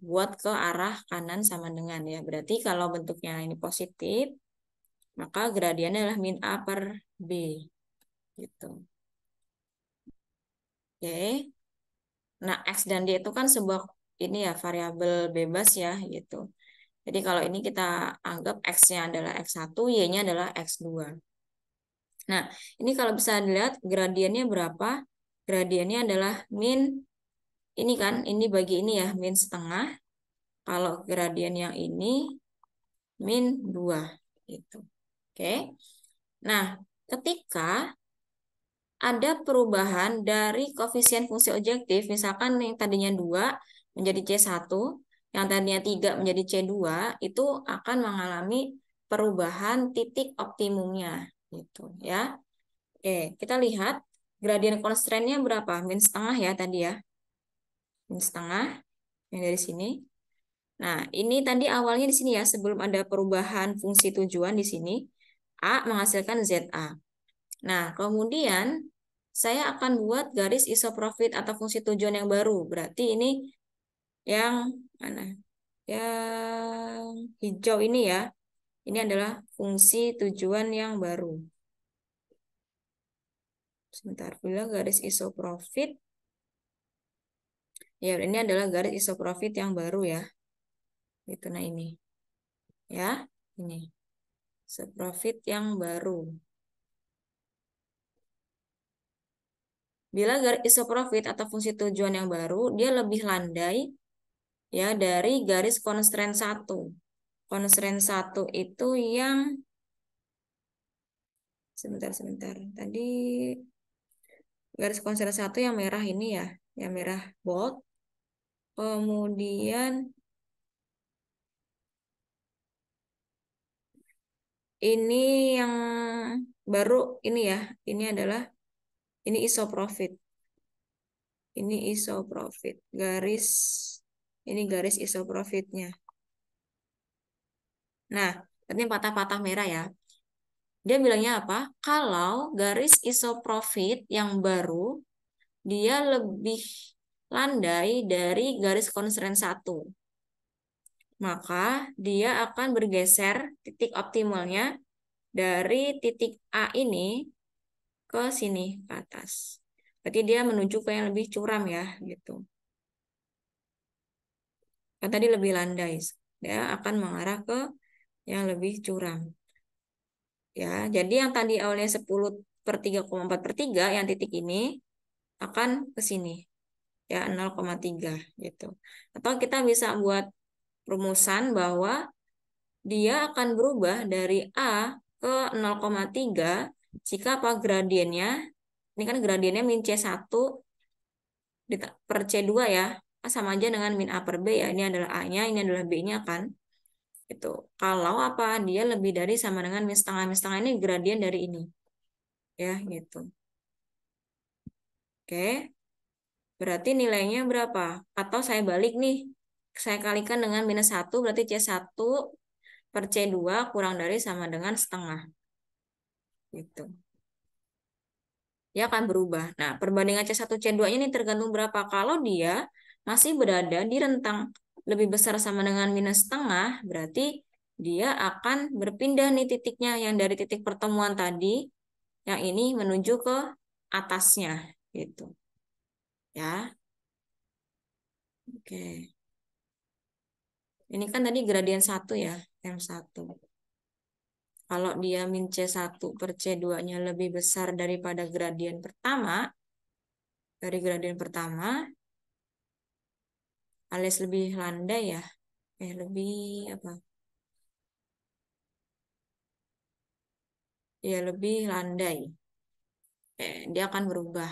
buat ke arah kanan sama dengan ya. Berarti kalau bentuknya ini positif, maka gradiennya adalah min A per B gitu. Oke. Nah, X dan Y itu kan sebuah ini ya variabel bebas ya gitu. Jadi kalau ini kita anggap X-nya adalah X1, Y-nya adalah X2. Nah, ini kalau bisa dilihat gradiennya berapa? Gradiennya adalah min, ini kan, ini bagi ini ya, min setengah. Kalau gradien yang ini min 2 gitu. Oke. Nah, ketika ada perubahan dari koefisien fungsi objektif, misalkan yang tadinya 2 menjadi C1, yang tadinya 3 menjadi C2, itu akan mengalami perubahan titik optimumnya gitu ya. Oke, kita lihat gradien constraint-nya berapa? Min setengah ya tadi ya. Min setengah yang dari sini. Nah, ini tadi awalnya di sini ya, sebelum ada perubahan fungsi tujuan di sini, A menghasilkan ZA. Nah, kemudian saya akan buat garis isoprofit atau fungsi tujuan yang baru. Berarti ini yang mana? Yang hijau ini ya. Ini adalah fungsi tujuan yang baru. Sebentar, bila garis isoprofit. Ya, ini adalah garis isoprofit yang baru ya. Itu nah ini. Ya, ini. Isoprofit yang baru. Bila garis isoprofit atau fungsi tujuan yang baru, dia lebih landai ya dari garis constraint 1. Constraint 1 itu yang sebentar. Tadi garis constraint 1 yang merah ini ya, yang merah bold. Kemudian ini yang baru ini ya, ini adalah ini isoprofit. Ini isoprofit. Ini garis isoprofitnya. Nah, ini patah-patah merah ya. Dia bilangnya apa? Kalau garis isoprofit yang baru, dia lebih landai dari garis constraint 1. Maka dia akan bergeser titik optimalnya dari titik A ini ke sini, ke atas. Berarti dia menuju ke yang lebih curam ya, gitu. Kan tadi lebih landai. Dia akan mengarah ke yang lebih curam. Ya, jadi yang tadi awalnya 10/3,4/3, yang titik ini akan ke sini. Ya, 0,3 gitu. Atau kita bisa buat rumusan bahwa dia akan berubah dari A ke 0,3 jika apa gradiennya, ini kan gradiennya min C1 per C2 ya, sama aja dengan min A per B ya, ini adalah A-nya, ini adalah B-nya kan. Itu. Kalau apa dia lebih dari sama dengan min setengah ini gradien dari ini. Ya, gitu. Oke. Berarti nilainya berapa? Atau saya balik nih. Saya kalikan dengan -1, berarti C1 per C2 kurang dari sama dengan setengah. Gitu. Dia akan berubah. Nah, perbandingan C1 C2-nya ini tergantung berapa. Kalau dia masih berada di rentang lebih besar sama dengan -setengah, berarti dia akan berpindah nih titiknya yang dari titik pertemuan tadi, yang ini menuju ke atasnya. Gitu. Ya, oke. Ini kan tadi gradien 1 ya, M1. Kalau dia min C1 per C2-nya lebih besar daripada gradien pertama, alias lebih landai ya, lebih apa? Ya, lebih landai. Dia akan berubah.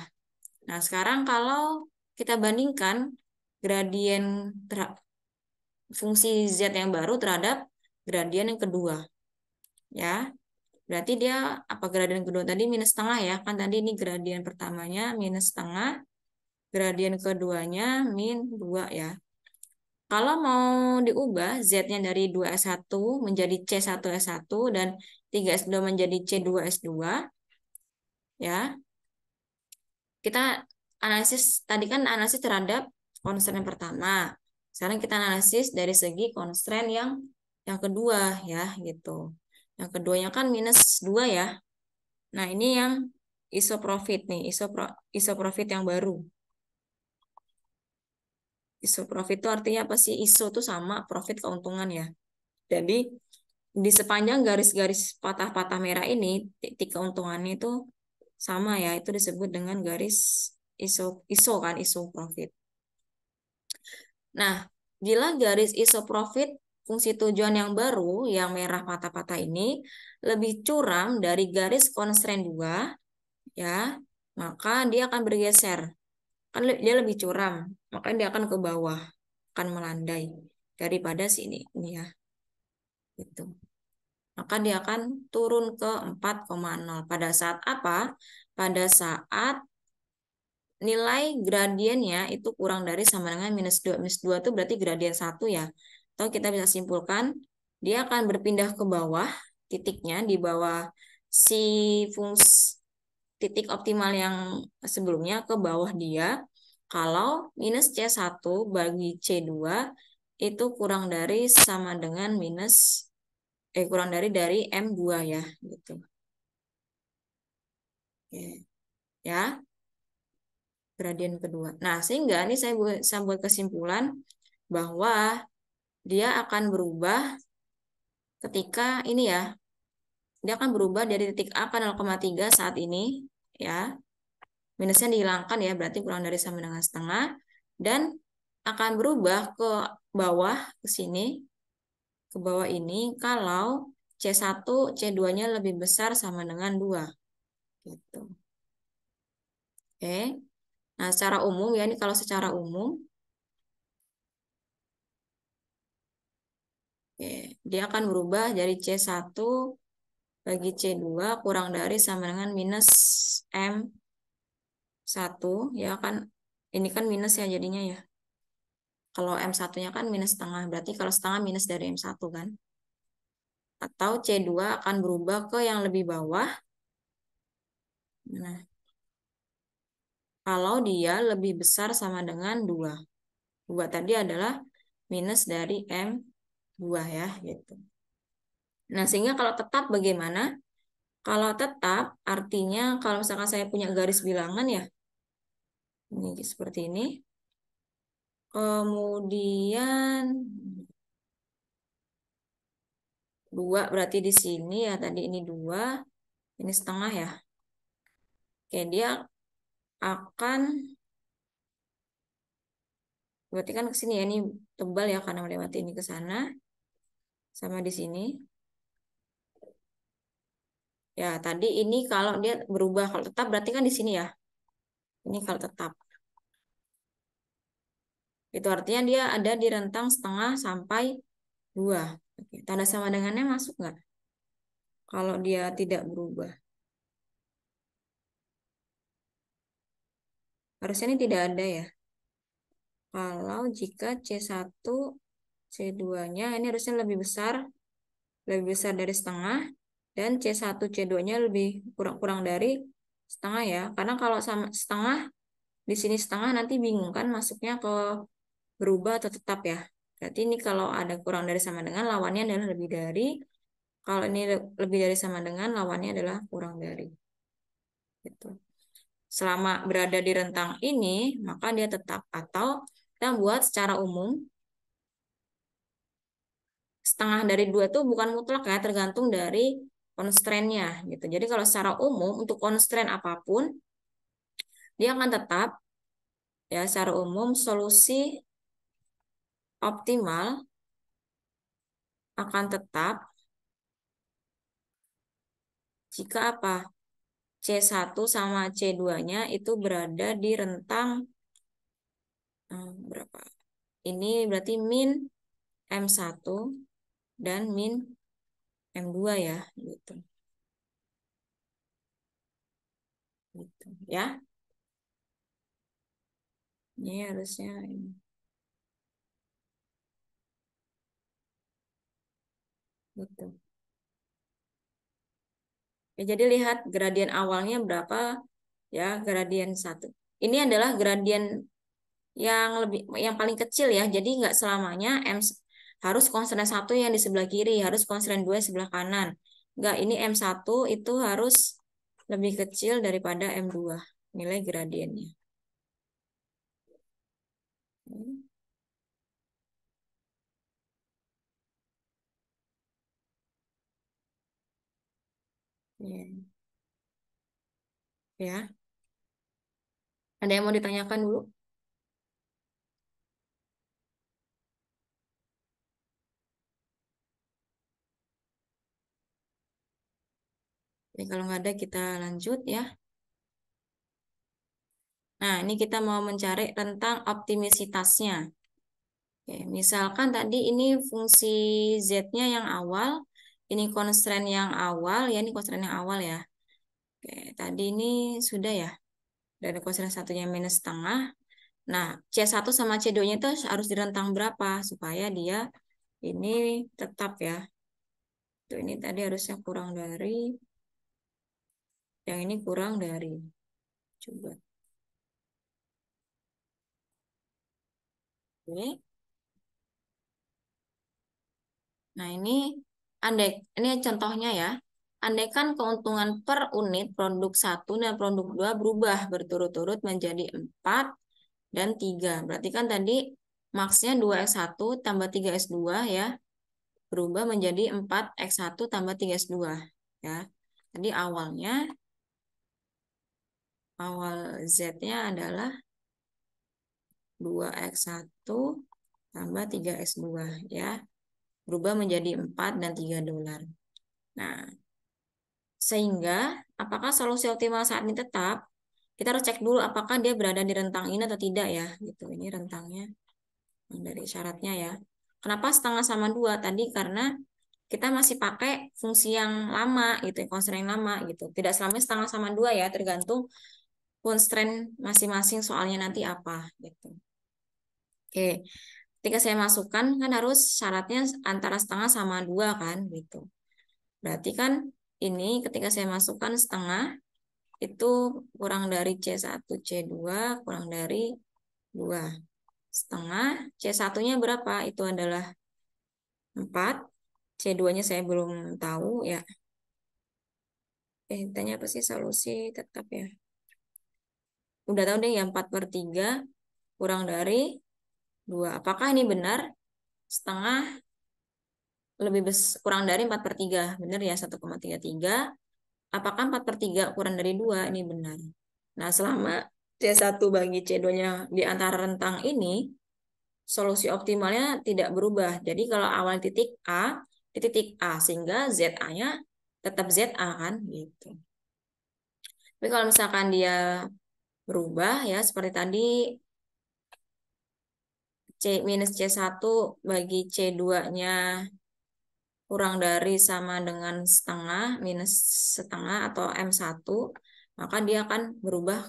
Nah, sekarang kalau kita bandingkan gradien fungsi Z yang baru terhadap gradien yang kedua, ya. Berarti dia apa gradien kedua tadi -setengah ya, kan tadi ini gradien pertamanya -setengah, gradien keduanya -2 ya. Kalau mau diubah Z-nya dari 2S1 menjadi C1S1 dan 3S2 menjadi C2S2, ya, kita analisis, tadi kan analisis terhadap konstran yang pertama. Sekarang kita analisis dari segi konstran yang kedua ya, gitu. Yang keduanya kan -2 ya. Nah, ini yang isoprofit nih, isoprofit yang baru. Isoprofit itu artinya apa sih? Iso itu sama, profit keuntungan ya. Jadi di sepanjang garis-garis patah-patah merah ini, titik keuntungannya itu sama ya, itu disebut dengan garis iso kan, iso profit. Nah, bila garis iso profit fungsi tujuan yang baru, yang merah patah-patah ini, lebih curam dari garis konstran 2, ya, maka dia akan bergeser. Kan dia lebih curam, maka dia akan ke bawah, akan melandai daripada sini, ini ya. Gitu. Maka dia akan turun ke 4,0. Pada saat apa? Pada saat nilai gradiennya itu kurang dari sama dengan -2. -2 itu berarti gradien 1 ya. Atau kita bisa simpulkan, dia akan berpindah ke bawah, titiknya di bawah si fungsi titik optimal yang sebelumnya ke bawah dia. Kalau -C1 bagi C2 itu kurang dari sama dengan kurang dari M2 ya, gitu. Oke. Ya, gradien kedua. Nah, sehingga ini saya buat kesimpulan bahwa dia akan berubah ketika ini ya. Dia akan berubah dari titik A ke 0,3 saat ini ya. Minusnya dihilangkan ya, berarti kurang dari sama dengan setengah, dan akan berubah ke bawah ke sini, ke bawah ini kalau C1 C2-nya lebih besar sama dengan 2 gitu. Oke. Nah, secara umum ya, ini kalau secara umum, oke, dia akan berubah dari C1 bagi C2 kurang dari sama dengan -M1. Ya kan, ini kan minus ya jadinya ya. Kalau M1-nya kan -setengah, berarti kalau setengah minus dari M1 kan. Atau C2 akan berubah ke yang lebih bawah. Nah, kalau dia lebih besar sama dengan 2. 2 tadi adalah minus dari M2 ya, gitu. Nah, sehingga kalau tetap bagaimana? Kalau tetap artinya kalau misalkan saya punya garis bilangan ya, ini seperti ini. Kemudian 2 berarti di sini ya, tadi ini 2, ini setengah ya. Oke, dia akan berarti kan ke sini ya, ini tebal ya karena melewati ini ke sana sama di sini. Ya, tadi ini kalau dia berubah, kalau tetap berarti kan di sini ya. Ini kalau tetap. Itu artinya dia ada di rentang setengah sampai 2. Oke, tanda sama dengannya masuk nggak? Kalau dia tidak berubah. Harusnya ini tidak ada ya. Kalau jika C1, C2-nya ini harusnya lebih besar dari setengah, dan C1, C2-nya lebih kurang dari setengah ya. Karena kalau sama setengah, di sini setengah nanti bingung kan masuknya ke berubah atau tetap ya. Berarti ini kalau ada kurang dari sama dengan, lawannya adalah lebih dari. Kalau ini lebih dari sama dengan, lawannya adalah kurang dari. Gitu. Selama berada di rentang ini, maka dia tetap. Atau kita buat secara umum, setengah dari dua itu bukan mutlak ya, tergantung dari constraint-nya gitu. Jadi kalau secara umum untuk constraint apapun, dia akan tetap ya, secara umum solusi optimal akan tetap jika apa? C1 sama C2-nya itu berada di rentang berapa? Ini berarti min M1 dan min M2 ya, gitu. Gitu ya. Ini harusnya ini. Gitu. Ya, jadi lihat gradien awalnya berapa ya, gradien satu. Ini adalah gradien yang paling kecil ya. Jadi nggak selamanya harus konstran satu yang di sebelah kiri, harus konstran dua di sebelah kanan. Nggak, ini M1 itu harus lebih kecil daripada M2 nilai gradiennya. Ya. Ya. Ada yang mau ditanyakan dulu? Ya, kalau nggak ada kita lanjut ya. Nah, ini kita mau mencari tentang optimisitasnya. Oke, misalkan tadi ini fungsi Z-nya yang awal, ini constraint yang awal, ya ini constraint yang awal ya. Oke, tadi ini sudah ya, dari constraint satunya minus setengah. Nah, C1 sama C2-nya itu harus di rentang berapa supaya dia ini tetap ya. Tuh, ini tadi harusnya kurang dari, yang ini kurang dari. Coba. Oke. Nah, ini contohnya ya. Andaikan keuntungan per unit produk satu dan produk 2 berubah berturut-turut menjadi 4 dan 3. Berarti kan tadi maksnya 2x1 tambah 3x2 ya, berubah menjadi 4x1 tambah 3x2 ya. Jadi awal Z-nya adalah 2x1 tambah 3x2 ya. Berubah menjadi 4 dan 3 dolar. Nah, sehingga apakah solusi optimal saat ini tetap? Kita harus cek dulu apakah dia berada di rentang ini atau tidak ya. Gitu. Ini rentangnya dari syaratnya ya. Kenapa setengah sama dua? Tadi karena kita masih pakai fungsi yang lama gitu, constraint yang lama gitu. Tidak selamanya setengah sama dua ya, tergantung constraint masing-masing soalnya nanti apa gitu. Oke, ketika saya masukkan kan harus syaratnya antara setengah sama dua kan gitu. Berarti kan ini ketika saya masukkan setengah itu kurang dari C1, C2, kurang dari 2. Setengah, C1-nya berapa? Itu adalah 4. C2-nya saya belum tahu ya. Tanya apa sih solusi tetap ya? Udah tahu deh ya, 4/3 kurang dari 2. Apakah ini benar? Setengah kurang dari 4/3. Benar ya, 1,33. Apakah 4/3 kurang dari 2? Ini benar. Nah, selama C1 bagi C2-nya di antara rentang ini, solusi optimalnya tidak berubah. Jadi kalau awal titik A, di titik A, sehingga ZA-nya tetap ZA kan, gitu. Tapi kalau misalkan dia berubah ya, seperti tadi, C minus C1 bagi C2-nya kurang dari sama dengan setengah, minus setengah atau M1, maka dia akan berubah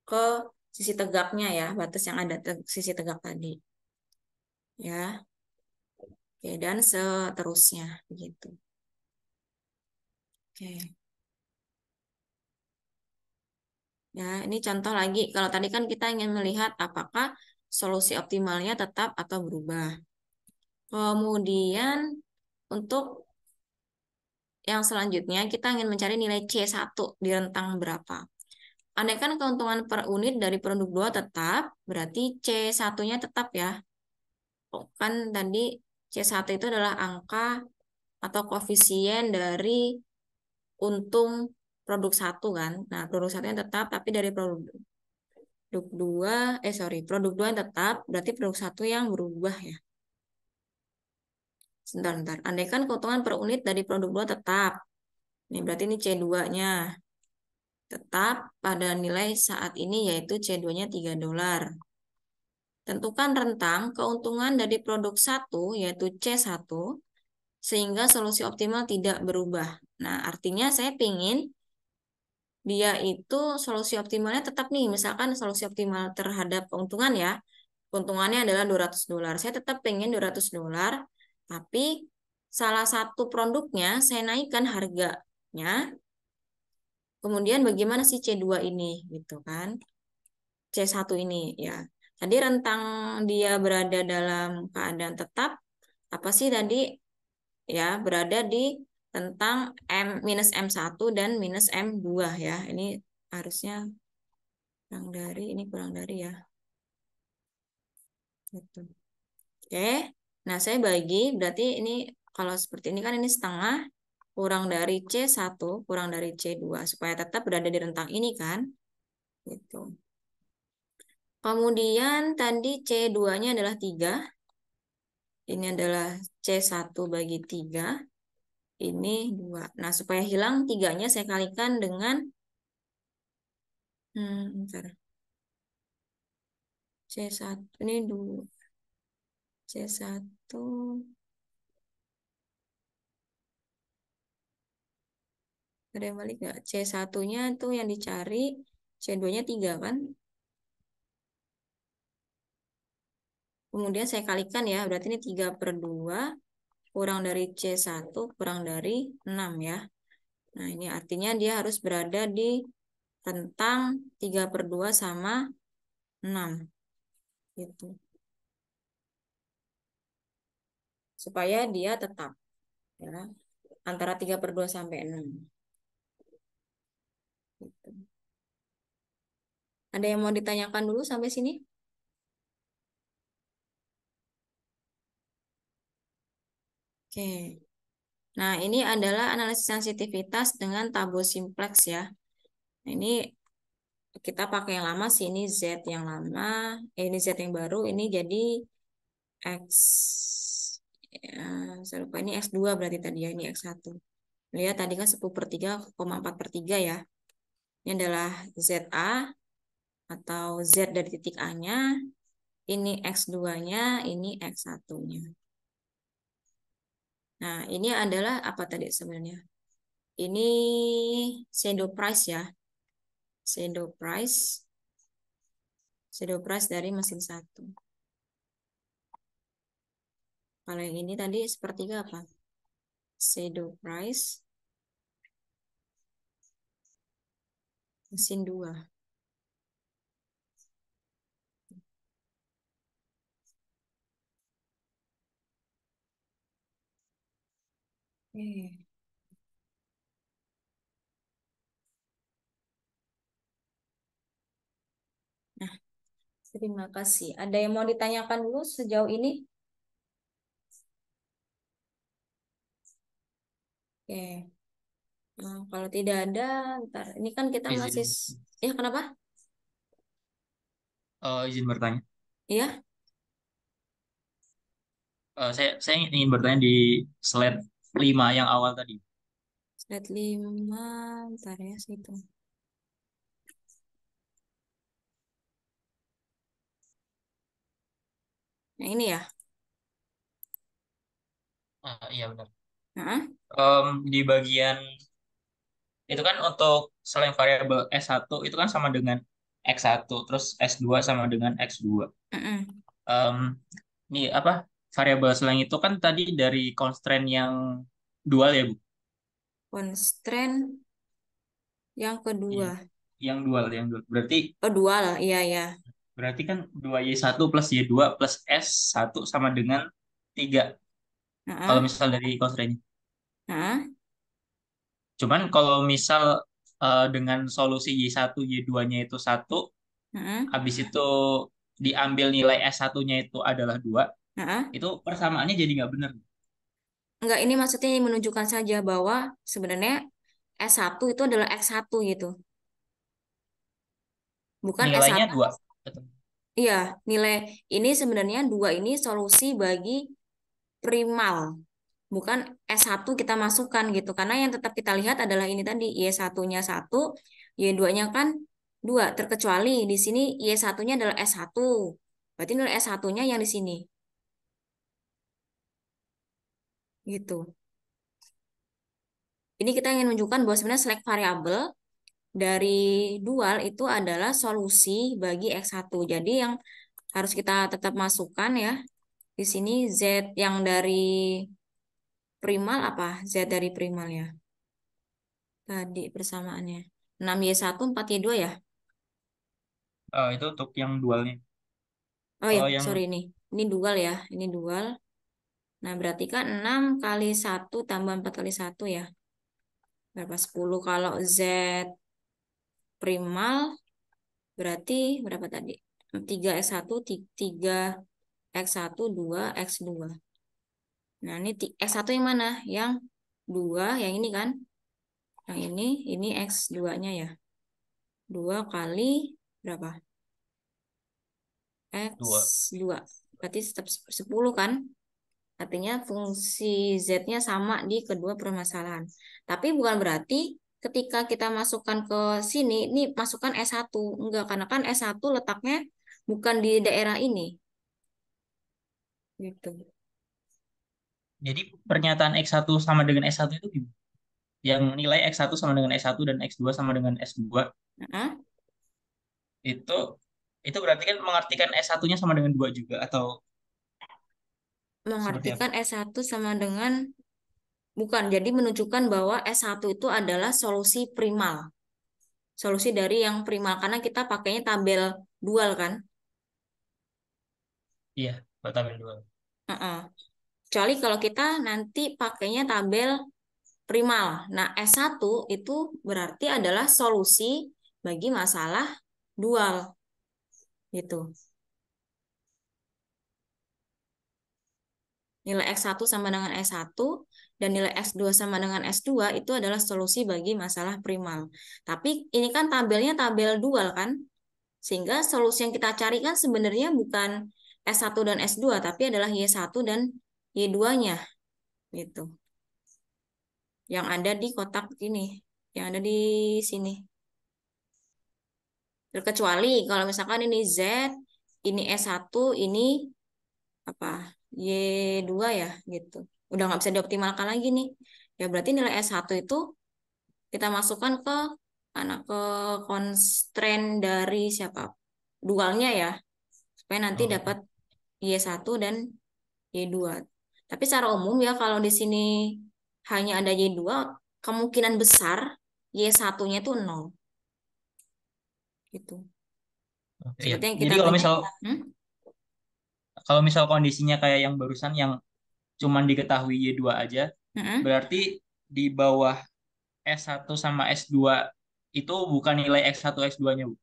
ke sisi tegaknya ya, batas yang ada sisi tegak tadi. Ya, oke, dan seterusnya begitu. Oke. Ya, ini contoh lagi. Kalau tadi kan kita ingin melihat apakah solusi optimalnya tetap atau berubah. Kemudian untuk yang selanjutnya kita ingin mencari nilai C1 di rentang berapa. Andaikan keuntungan per unit dari produk 2 tetap, berarti C1-nya tetap ya. Oh, kan tadi C1 itu adalah angka atau koefisien dari untung produk satu kan. Nah, produk satunya tetap, tapi dari produk dua, produk dua yang tetap, berarti produk satu yang berubah ya. Sebentar. Andaikan keuntungan per unit dari produk dua tetap. Ini berarti ini C2-nya. Tetap pada nilai saat ini yaitu C2-nya $3. Tentukan rentang keuntungan dari produk satu yaitu C1 sehingga solusi optimal tidak berubah. Nah, artinya saya pingin dia itu solusi optimalnya tetap nih, misalkan solusi optimal terhadap keuntungan ya. Keuntungannya adalah $200. Saya tetap pengen $200, tapi salah satu produknya saya naikkan harganya. Kemudian bagaimana sih C2 ini gitu kan? C1 ini ya. Tadi rentang dia berada dalam keadaan tetap apa sih tadi ya berada di tentang M minus M1 dan minus M2 ya. Ini harusnya kurang dari ini kurang dari ya. Gitu. Oke. Nah, saya bagi berarti ini kalau seperti ini kan ini setengah kurang dari C1 kurang dari C2 supaya tetap berada di rentang ini kan. Gitu. Kemudian tadi C2-nya adalah 3. Ini adalah C1 bagi 3. Ini 2. Nah, supaya hilang 3-nya saya kalikan dengan bentar. C1 ini 2. C1 ada yang balik nggak? C1-nya tuh yang dicari, C2-nya 3 kan? Kemudian saya kalikan ya, berarti ini 3/2 kurang dari C1 kurang dari 6 ya. Nah, ini artinya dia harus berada di rentang 3/2 sama 6. Gitu. Supaya dia tetap ya, antara 3/2 sampai 6. Gitu. Ada yang mau ditanyakan dulu sampai sini? Oke. Nah, ini adalah analisis sensitivitas dengan tabel simplex ya. Nah, ini kita pakai yang lama sih, ini Z yang lama, ini Z yang baru, ini jadi X, ya, saya lupa ini X2 berarti tadi ya, ini X1. Lihat tadi kan 10/3,4/3 ya. Ini adalah ZA atau Z dari titik A-nya, ini X2-nya, ini X1-nya. Nah, ini adalah apa tadi sebenarnya? Ini shadow price ya. Shadow price. Shadow price dari mesin satu. Kalau yang ini tadi sepertiga apa? Shadow price mesin 2. Oke. Nah, terima kasih. Ada yang mau ditanyakan dulu sejauh ini? Oke. Nah, kalau tidak ada, ntar. Ini kan kita masih... Izin, Ya, kenapa? izin bertanya. Iya, Saya ingin bertanya di slide 5 yang awal tadi. slide 5. Ntar ya, situ. Nah, ini ya. Iya benar. Nah, Di bagian itu kan untuk selain variabel S1 itu kan sama dengan X1, terus S2 sama dengan X2. Mm-mm. Em, Ini apa? Variabel selain itu kan tadi dari constraint yang dual ya, Bu? Constraint yang kedua. Iya. Yang dual. Berarti Oh, dua lah. Iya, iya. berarti kan 2Y1 plus Y2 plus S1 sama dengan 3. Kalau Heeh. misal dari constraint. Heeh. Cuman kalau misal dengan solusi Y1, Y2-nya itu satu, Heeh. habis itu diambil nilai S1-nya itu adalah 2, Heeh. itu persamaannya jadi nggak benar. Enggak, ini maksudnya menunjukkan saja bahwa sebenarnya S1 itu adalah X1 gitu. Bukan Nilainya S1. 2. Betul. Iya, nilai ini sebenarnya dua ini solusi bagi primal. Bukan S1 kita masukkan gitu. Karena yang tetap kita lihat adalah ini tadi, Y1-nya 1, Y2-nya kan 2. Terkecuali di sini Y1-nya adalah S1. Berarti nilai S1-nya yang di sini. Gitu. Ini kita ingin menunjukkan bahwa sebenarnya select variabel dari dual itu adalah solusi bagi X1. Jadi yang harus kita tetap masukkan ya, di sini Z yang dari primal apa? Z dari primal ya. Tadi persamaannya. 6Y1, 4Y2 ya? Itu untuk yang dualnya. Oh ya, Kalau sorry yang ini. Ini dual ya. Ini dual. Nah, berarti kan 6 kali 1 tambah 4 kali 1 ya. Berapa? 10. Kalau Z primal berarti berapa tadi? 3X1, 3X1, 2X2. Nah, ini X1 yang mana? Yang 2, yang ini kan? Yang ini X2-nya ya. 2 kali berapa? 2. X2. Berarti tetap 10 kan? Artinya fungsi Z-nya sama di kedua permasalahan. Tapi bukan berarti ketika kita masukkan ke sini, ini masukkan S1. Enggak, karena kan S1 letaknya bukan di daerah ini. Gitu. Jadi pernyataan X1 sama dengan S1 itu gimana? Yang nilai X1 sama dengan S1 dan X2 sama dengan S2 Nah, itu itu berarti kan mengartikan S1-nya sama dengan 2 juga atau seperti apa? mengartikan S1 sama dengan bukan. Jadi menunjukkan bahwa S1 itu adalah solusi primal. Solusi dari yang primal. Karena kita pakainya tabel dual kan. Iya, tabel 2. Heeh. Kecuali kalau kita nanti pakainya tabel primal. Nah, S1 itu berarti adalah solusi bagi masalah dual gitu. Nilai X1 sama dengan S1 dan nilai S2 sama dengan S2 itu adalah solusi bagi masalah primal. Tapi ini kan tabelnya tabel dual kan? Sehingga solusi yang kita cari kan sebenarnya bukan S1 dan S2 tapi adalah Y1 dan Y2-nya gitu. Yang ada di kotak ini, yang ada di sini. Terkecuali kalau misalkan ini Z, ini S1, ini apa? Y2 ya gitu. Udah nggak bisa dioptimalkan lagi nih. Ya berarti nilai S1 itu kita masukkan ke anak ke constraint dari siapa? Dualnya ya. Supaya nanti Oh, dapat Y1 dan Y2. Tapi secara umum ya kalau di sini hanya ada Y2, kemungkinan besar Y1-nya itu nol gitu. oke, iya. Seperti yang Jadi kita kalau banyak. misal Hmm? kalau misal kondisinya kayak yang barusan yang cuman diketahui Y2 aja, Hmm? berarti di bawah S1 sama S2 itu bukan nilai X1 X2-nya, Bu.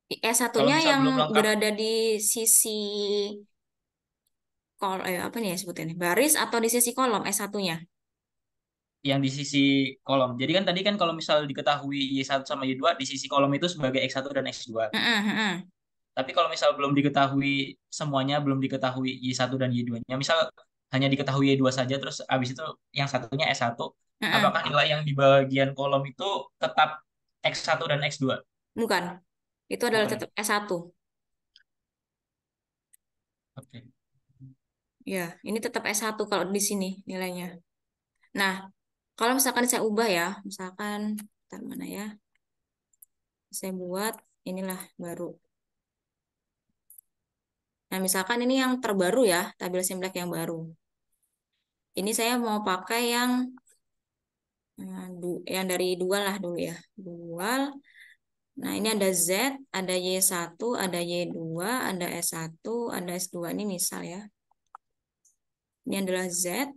Kalau S1-nya misal yang belum lengkap berada di sisi apa nih ya sebutannya? Baris atau di sisi kolom S1-nya? yang di sisi kolom. Jadi kan tadi kan kalau misal diketahui Y1 sama Y2 di sisi kolom itu sebagai X1 dan X2. Heeh, heeh, Tapi kalau misal belum diketahui semuanya, belum diketahui Y1 dan Y2-nya, misal hanya diketahui Y2 saja, terus habis itu yang satunya S1, heeh. apakah nilai yang di bagian kolom itu tetap X1 dan X2? Bukan. Itu adalah Bukan ya? tetap S1. Oke. Ya, ini tetap S1 kalau di sini nilainya. Nah, kalau misalkan saya ubah ya, misalkan, bentar mana ya? Saya buat inilah baru. Nah, misalkan ini yang terbaru ya, tabel Simplek yang baru. Ini saya mau pakai yang dari dual lah dulu ya. Dual. Nah, ini ada Z, ada Y1, ada Y2, ada S1, ada S2. Ini misal ya. Ini adalah Z.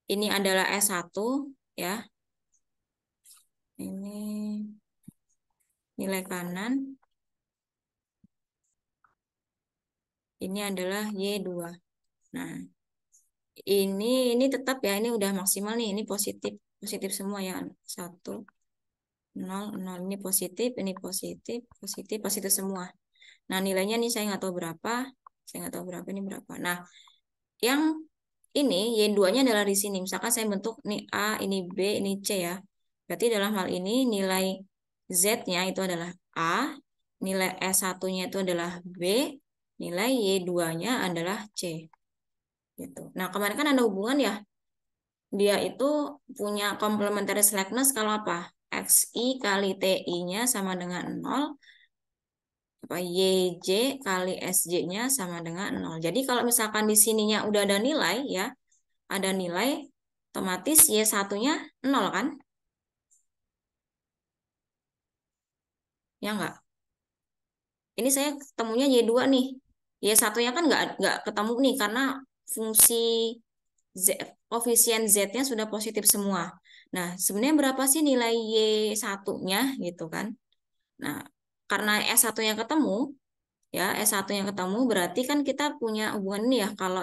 Ini adalah S1 ya. Ini nilai kanan. Ini adalah Y2. Nah, ini tetap ya, ini udah maksimal nih, ini positif, positif semua ya. 1, 0, 0, ini positif, positif, positif semua. Nah, nilainya nih saya nggak tahu berapa, saya nggak tahu berapa, ini berapa. Nah, yang ini Y2-nya adalah di sini. Misalkan saya bentuk nih A, ini B, ini C ya. Berarti dalam hal ini nilai Z-nya itu adalah A, nilai S1-nya itu adalah B, nilai Y2-nya adalah C. Gitu. Nah, kemarin kan ada hubungan ya. Dia itu punya complementary slackness kalau apa? XI kali TI-nya sama dengan 0, apa YJ kali SJ-nya sama dengan 0. Jadi kalau misalkan di sininya udah ada nilai ya, ada nilai otomatis Y1-nya 0 kan? Ya enggak? Ini saya ketemunya Y2 nih. Y1-nya kan nggak ketemu nih karena fungsi Z, koefisien Z-nya sudah positif semua. Nah, sebenarnya berapa sih nilai Y1-nya gitu kan? Nah, karena S1-nya ketemu, ya S1-nya ketemu berarti kan kita punya hubungan ini ya kalau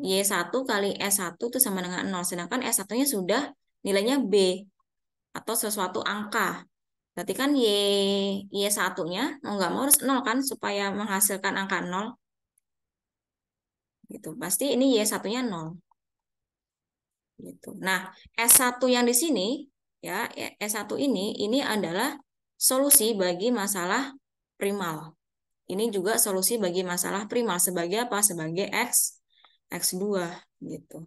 Y1 kali S1 itu sama dengan 0, sedangkan S1-nya sudah nilainya B atau sesuatu angka. Berarti kan Y1-nya mau nggak mau harus 0 kan supaya menghasilkan angka 0 gitu. Pasti ini Y1-nya 0 gitu. Nah, S1 yang di sini ya, S1 ini adalah solusi bagi masalah primal. Ini juga solusi bagi masalah primal sebagai apa? Sebagai X2 gitu.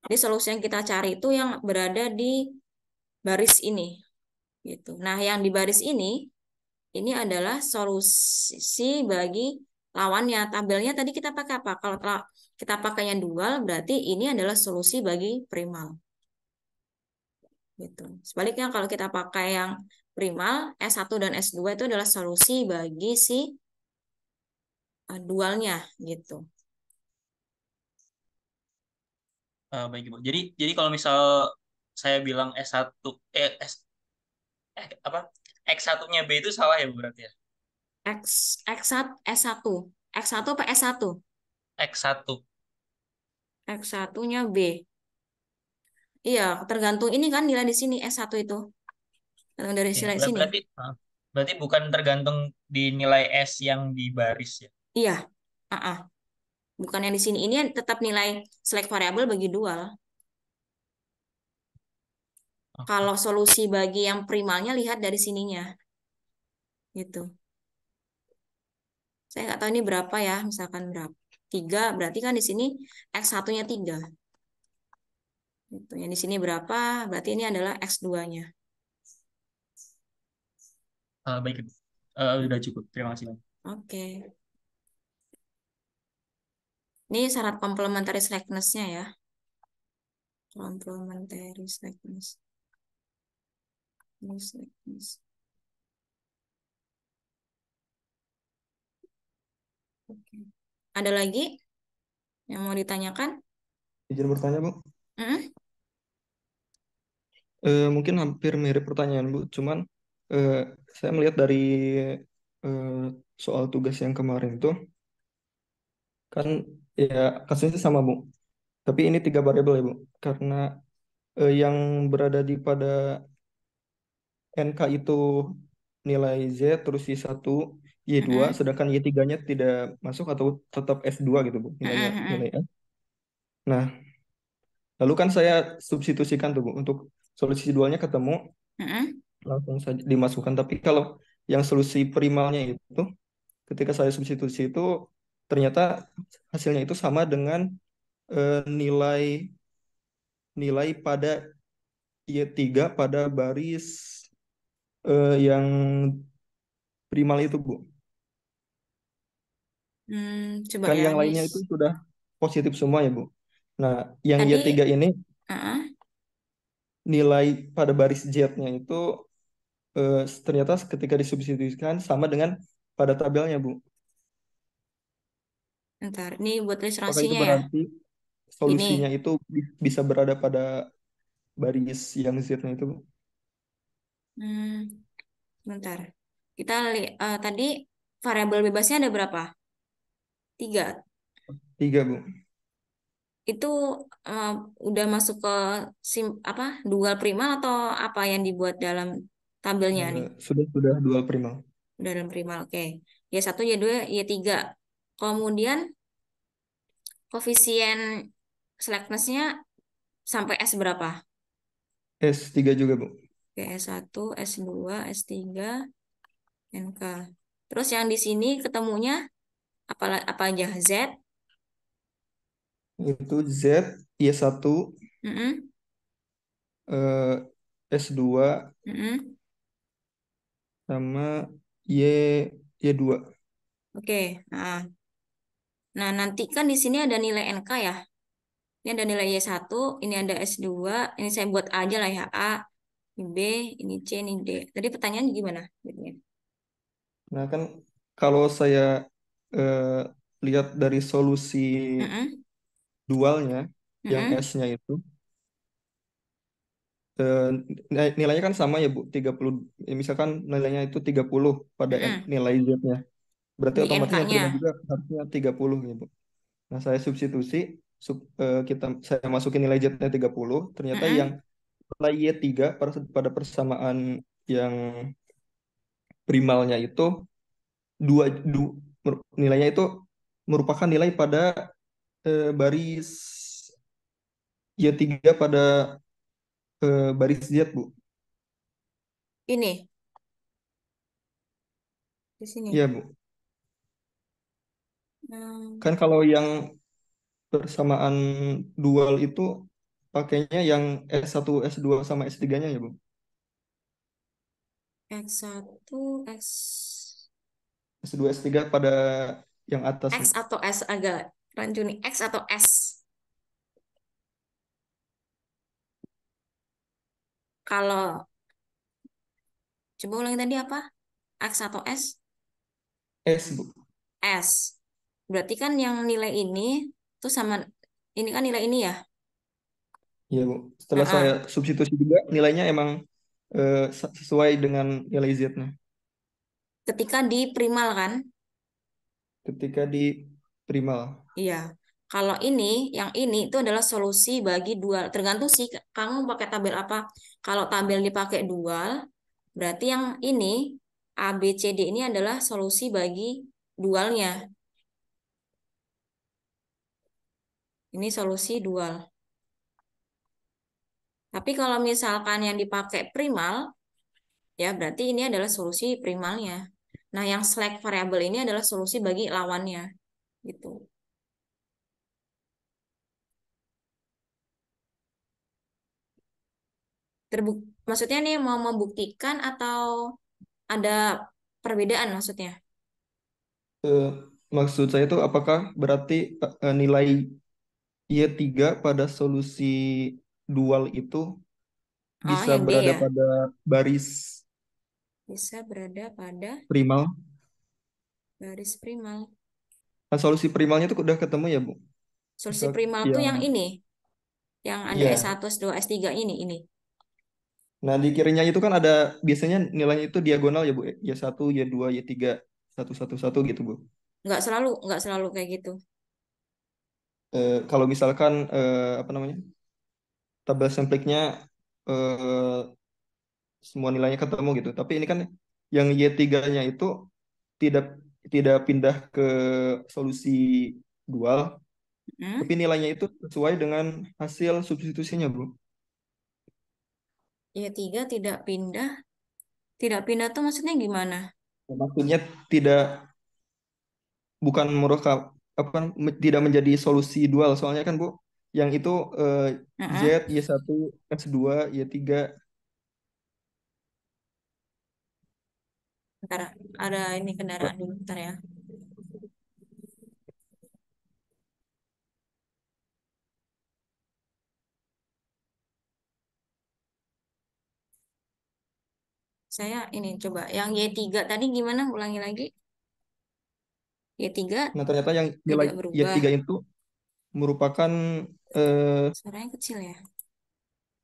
Jadi solusi yang kita cari itu yang berada di baris ini gitu. Nah, yang di baris ini adalah solusi bagi lawannya. Tabelnya tadi kita pakai apa? Kalau kita pakai yang dual berarti ini adalah solusi bagi primal gitu. Sebaliknya kalau kita pakai yang primal, S1 dan S2 itu adalah solusi bagi si dualnya gitu. Baik Ibu. Jadi kalau misal saya bilang S1 apa X1-nya B itu salah ya Bu berarti ya? X1 S1. X1 apa S1? X1. X1-nya B. Iya, tergantung ini kan nilai di sini S1 itu. Tergantung dari Ya, nilai sini. berarti berarti bukan tergantung di nilai S yang di baris ya. Iya. Ah, bukan yang di sini. Ini tetap nilai select variabel bagi dual. Oke. Kalau solusi bagi yang primalnya lihat dari sininya. Gitu. Saya nggak tahu ini berapa ya. Misalkan berapa. 3, berarti kan di sini X1-nya 3. Gitu. Yang di sini berapa? Berarti ini adalah X2-nya. Baik Ibu. Udah cukup. Terima kasih. Oke. Ini syarat complementary slackness-nya ya. Complementary slackness. Slackness. Oke. Ada lagi yang mau ditanyakan? Izin bertanya, Bu. Mm-mm. Mungkin hampir mirip pertanyaan, Bu. Cuman eh, saya melihat dari eh, soal tugas yang kemarin itu, kan ya kasusnya sama, Bu. Tapi ini 3 variabel ya, Bu. Karena yang berada di pada NK itu nilai Z, terus Y1, Y2, Mm-mm. sedangkan Y3-nya tidak masuk atau tetap S2 gitu, Bu. Nilainya nilai Mm-mm. S. Nah, lalu kan saya substitusikan tuh, Bu. Untuk solusi dualnya ketemu, Mm-mm. langsung saja dimasukkan. Tapi kalau yang solusi primalnya itu, ketika saya substitusi itu, ternyata hasilnya itu sama dengan nilai nilai pada Y3 pada baris yang primal itu, Bu. Coba Kan ya, yang ini lainnya itu sudah positif semua ya, Bu. Nah, yang tadi Y3 ini uh-uh, nilai pada baris Z-nya itu ternyata ketika disubstitusikan sama dengan pada tabelnya, Bu. ntar ini buat Apakah itu ilustrasinya ya. berarti solusinya Gini, itu bisa berada pada baris yang Z-nya itu, Bu? hmm, bentar. Kita tadi variabel bebasnya ada berapa? 3. Tiga, Bu. Itu eh, udah masuk ke apa dual primal atau apa yang dibuat dalam tabelnya nih? Sudah dual primal. Udah dalam primal, oke. Y1, Y2, Y3. Kemudian koefisien slacknessnya sampai S berapa? S3 juga, Bu. Oke, S1, S2, S3, NK. Terus yang di sini ketemunya apa aja? Z, Itu Z, Y1, mm-mm, eh, S2, mm-mm. sama Y, Y2. Oke, nah nanti kan di sini ada nilai NK ya. Ini ada nilai Y1, ini ada S2, ini saya buat aja lah ya. A, ini B, ini C, ini D. Tadi pertanyaan gimana? Nah, kan kalau saya eh, lihat dari solusi Mm-mm, dualnya, yang mm-mm, S-nya itu, eh, nilainya kan sama ya, Bu, 30. Misalkan nilainya itu 30 pada mm-mm. nilai Z-nya. Berarti Di otomatis yang NK-nya. terima juga harusnya 30 ya, Bu. Nah, saya substitusi, saya masukin nilai Z-nya 30, ternyata yang Mm-mm. nilai Y3 pada persamaan yang primalnya itu dua, nilainya itu merupakan nilai pada baris Y3 pada baris Z, Bu. Ini, di sini. Iya, Bu. Hmm, Kan kalau yang persamaan dual itu pakainya yang S1, S2 sama S3-nya ya, Bu. X1, X... S2, S3 pada yang atas, X Bu. atau S agak rancu nih. X atau S. Kalau, coba ulangi tadi apa? X atau S? S, Bu. S. Berarti kan yang nilai ini tuh sama, ini kan nilai ini ya? Iya, Bu. Setelah saya Heeh. substitusi juga, nilainya emang sesuai dengan nilai Z-nya. Ketika di primal kan? Ketika di primal. Iya. Kalau ini, yang ini itu adalah solusi bagi dual. Tergantung sih kamu pakai tabel apa. Kalau tabel dipakai dual, berarti yang ini A, B, C, D ini adalah solusi bagi dualnya. Ini solusi dual. Tapi kalau misalkan yang dipakai primal, ya berarti ini adalah solusi primalnya. Nah, yang slack variabel ini adalah solusi bagi lawannya, gitu. Maksudnya nih mau membuktikan atau ada perbedaan maksudnya? Eh, Maksud saya itu apakah berarti nilai Y3 pada solusi dual itu Oh, bisa yang D berada ya. pada baris Bisa berada pada primal? garis primal. Kan solusi primalnya itu udah ketemu ya, Bu? Solusi Misal primal tuh yang yang ini, yang ada iya. S1, S2, S3 ini. Nah, di kirinya itu kan ada biasanya nilainya itu diagonal ya, Bu. Y1, Y2, Y3, 1, 1, 1 gitu, Bu. Nggak selalu kayak gitu. Kalau misalkan apa namanya? Tabel sampliknya eh, semua nilainya ketemu gitu. Tapi ini kan yang Y3-nya itu tidak tidak pindah ke solusi dual, tapi Hmm? nilainya itu sesuai dengan hasil substitusinya, Bu. Ya tiga tidak pindah. Tidak pindah tuh maksudnya gimana? Maksudnya tidak bukan merokap. apa tidak menjadi solusi dual. Soalnya kan Bu, yang itu eh, Z, Heeh. Y1, S2, Y3. Bentar, ada ini kendaraan dulu, bentar ya. Saya ini coba yang Y3 tadi gimana? Ulangi lagi. Y3 Nah, ternyata yang nilai tidak berubah. Y3 itu merupakan eh, Suaranya kecil ya.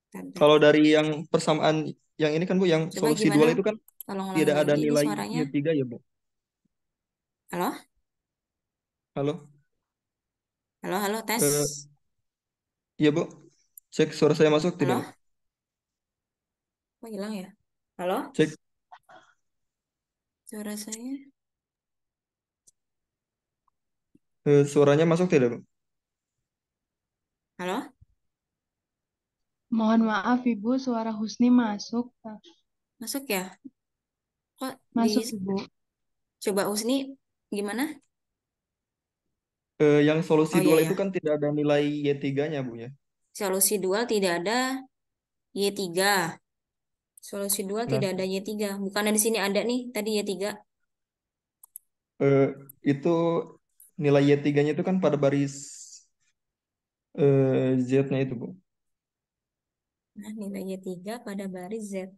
Bentar, bentar. kalau dari yang persamaan yang ini kan Bu, yang Coba solusi gimana? dual itu kan Tolong ulangi tidak ada lagi ini nilai suaranya. Y3 ya Bu. Halo? Halo? Halo, halo, tes. Eh, iya Bu, cek suara saya masuk tidak Bu? Halo? Kok hilang ya? Halo? Cek Suara saya? suaranya masuk tidak Bu? Halo? Mohon maaf Ibu, suara Husni masuk. Masuk ya? Kok di Masuk Ibu. coba Husni gimana? Yang solusi Oh iya dual ya. itu kan tidak ada nilai Y3-nya Bu ya. Solusi dual tidak ada Y3. Solusi dual Nah, tidak ada Y3. Bukannya di sini ada nih tadi Y3. eh, itu nilai Y3-nya itu kan pada baris Z-nya itu Bu. Nah, nilai Y3 pada baris Z.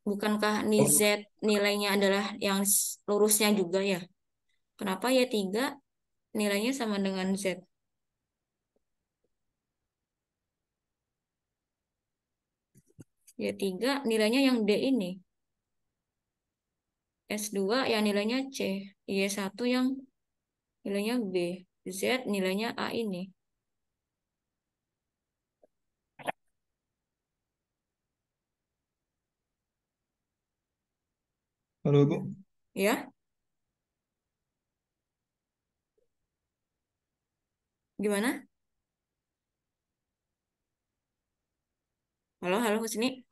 Bukankah nih Z Oh, nilainya adalah yang lurusnya juga ya? Kenapa Y3 nilainya sama dengan Z? Y3 nilainya yang D ini. S2 yang nilainya C. Y1 yang nilainya B. Z nilainya A ini. halo Bu. Hmm. Ya, gimana? Halo, halo, ke sini.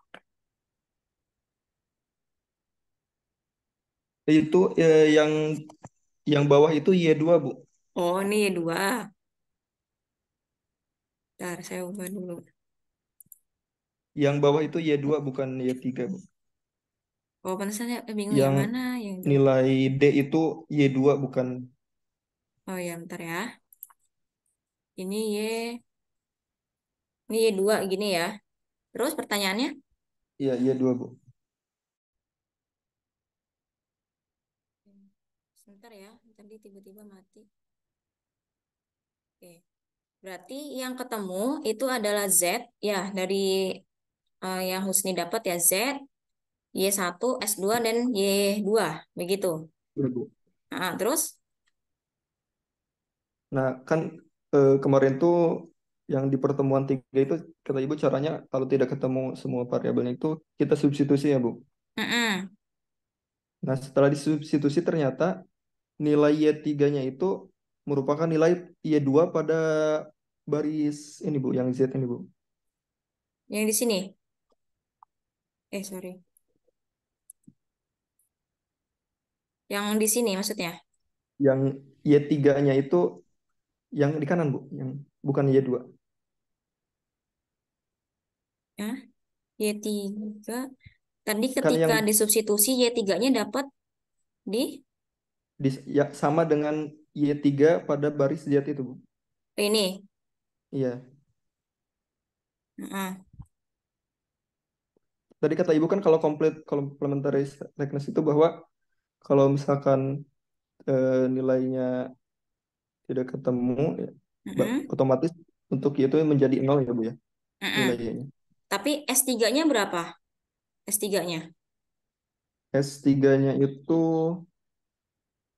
Itu yang bawah itu Y2 Bu. Oh, ini Y2. Bentar, saya ubah dulu. Yang bawah itu Y2 bukan Y3 Bu. Oh, pantesan saya bingung yang Yang mana yang dua. nilai D itu Y2 bukan. Oh ya, bentar ya. Ini ini Y2 gini ya. Terus pertanyaannya? Iya, Y2 Bu. Sebentar ya, tadi tiba-tiba mati. Oke. Berarti yang ketemu itu adalah Z ya dari yang Husni dapat ya Z, Y1, S2 dan Y2 begitu. Iya, Bu. Nah, terus Nah, kan kemarin tuh yang di pertemuan tiga itu kata Ibu caranya kalau tidak ketemu semua variabelnya itu kita substitusi ya Bu. mm-mm. Nah, setelah disubstitusi ternyata nilai Y3-nya itu merupakan nilai Y2 pada baris ini Bu, yang Z ini Bu. Yang di sini. Sorry. Yang di sini maksudnya. Yang Y3-nya itu yang di kanan Bu, yang bukan Y2. Ya, Y3. Tadi Kan ketika yang disubstitusi Y3-nya dapat di ya, sama dengan Y3 pada baris Z itu Bu. ini. Iya. Heeh. Tadi kata Ibu kan kalau complementary thickness itu bahwa kalau misalkan nilainya tidak ketemu, ya, Heeh. otomatis untuk Y itu menjadi nol ya Bu ya, Heeh. nilainya. Tapi S3-nya berapa? S3-nya. S3-nya itu,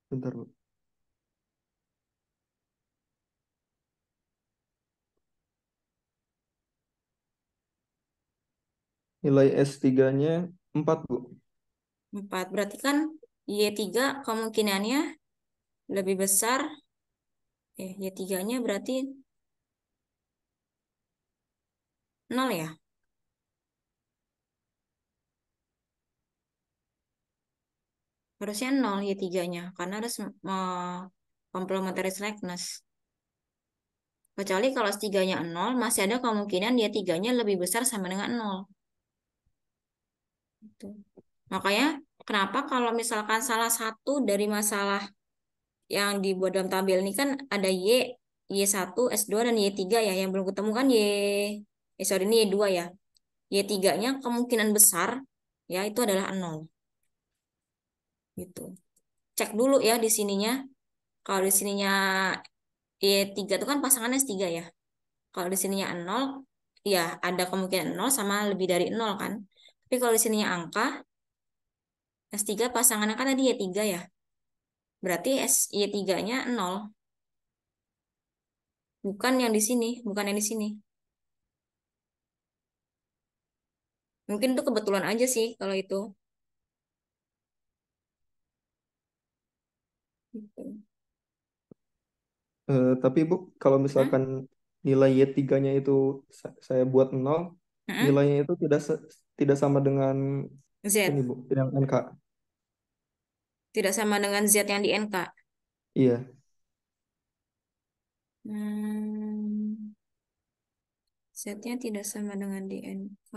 bentar Bu, nilai S3-nya 4 Bu. 4. Berarti kan Y3 kemungkinannya lebih besar. Y3-nya berarti nol ya? Harusnya nol Y3-nya. Karena ada complementary slackness. Kecuali kalau S3-nya 0, masih ada kemungkinan dia 3-nya lebih besar sama dengan 0. Gitu. Makanya kenapa kalau misalkan salah satu dari masalah yang dibuat dalam tabel ini kan ada Y1, S2, dan Y3 ya. Yang belum ketemu kan sorry, ini Y2 ya. Y3-nya kemungkinan besar ya itu adalah 0. Gitu. Cek dulu ya di sininya. Kalau di sininya Y3 itu kan pasangannya S3 ya. Kalau di sininya 0, ya ada kemungkinan 0 sama lebih dari 0 kan. Tapi kalau di sininya angka, S3 pasangannya kan tadi Y3 ya. Berarti Y3-nya 0. Bukan yang di sini, bukan yang di sini. Mungkin itu kebetulan aja sih kalau itu. Gitu. Tapi Bu, kalau Hah? misalkan nilai Y3-nya itu saya buat 0, Hah? nilainya itu tidak sama dengan ini Z. Bu, yang NK. Tidak sama dengan Z yang di NK. Iya, Hmm, Z-nya tidak sama dengan di NK.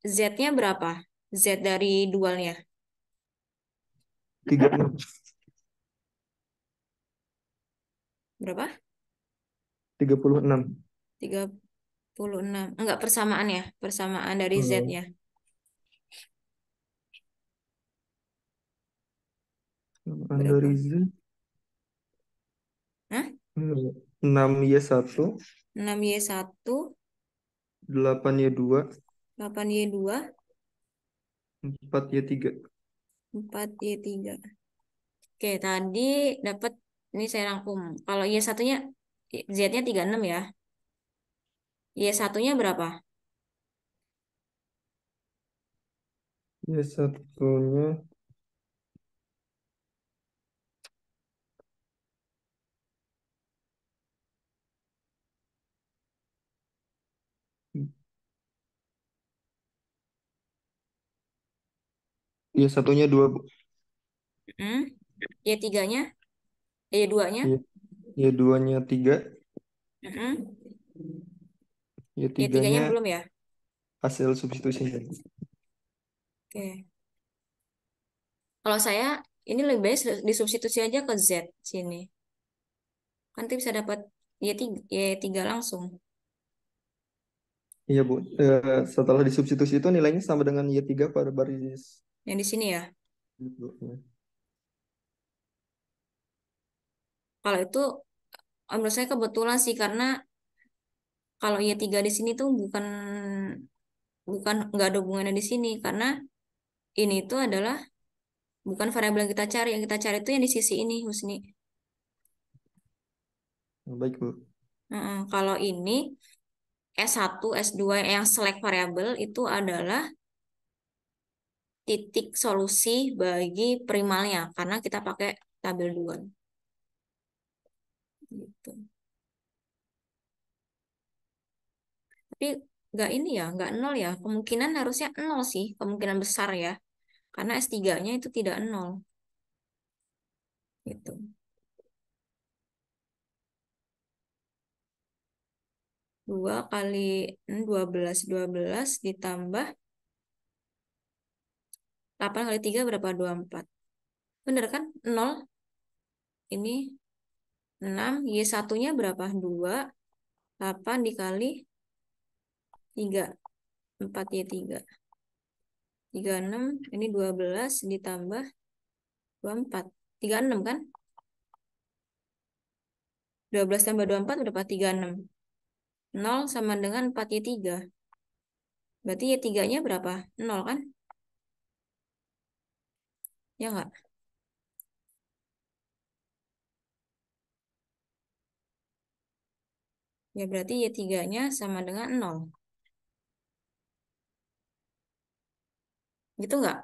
Z-nya berapa? Z dari dualnya. 36. Berapa? 36. 36. Enggak, persamaan ya. Persamaan dari Hmm. Z-nya. Dari Berapa? Z, Hah? 6Y1, 6Y1, 8Y2, 8Y2, 4Y3. 4Y3. Oke, tadi dapat, ini saya rangkum. Kalau Y1-nya, Z-nya 36 ya. Y1-nya berapa? Y1-nya, Y1-nya 2 Bu. Hmm? Y3-nya? Y2-nya? Y2-nya 3, Hmm? Y3-nya Y3-nya belum ya? hasil substitusinya. Oke. Kalau saya, ini lebih baik disubstitusi aja ke Z sini. Nanti bisa dapat Y3 langsung. Iya Bu. Setelah disubstitusi itu nilainya sama dengan Y3 pada baris Yang di sini ya. Bu. Ya. Kalau itu, menurut saya kebetulan sih, karena kalau Y3 di sini tuh bukan bukan nggak ada hubungannya di sini, karena ini tuh adalah bukan variabel yang kita cari. Yang kita cari itu yang di sisi ini, Husni. Baik Bu. Kalau ini S1, S2 yang select variabel itu adalah titik solusi bagi primalnya, karena kita pakai tabel dual. Gitu. Tapi nggak ini ya, nggak nol ya. Kemungkinan harusnya nol sih, kemungkinan besar ya. Karena S3-nya itu tidak nol. Gitu. 2 kali 12 ditambah 8 kali 3 berapa? 24. Bener kan? Nol. Ini 6. Y1-nya berapa? 2. 8 dikali 3. 4Y3. 36. Ini 12 ditambah 24. 36 kan? 12 tambah 24 berapa? 36. 0 sama dengan 4Y3. Berarti Y3-nya berapa? 0 kan? Ya nggak? Ya berarti Y3-nya sama dengan 0. Gitu nggak?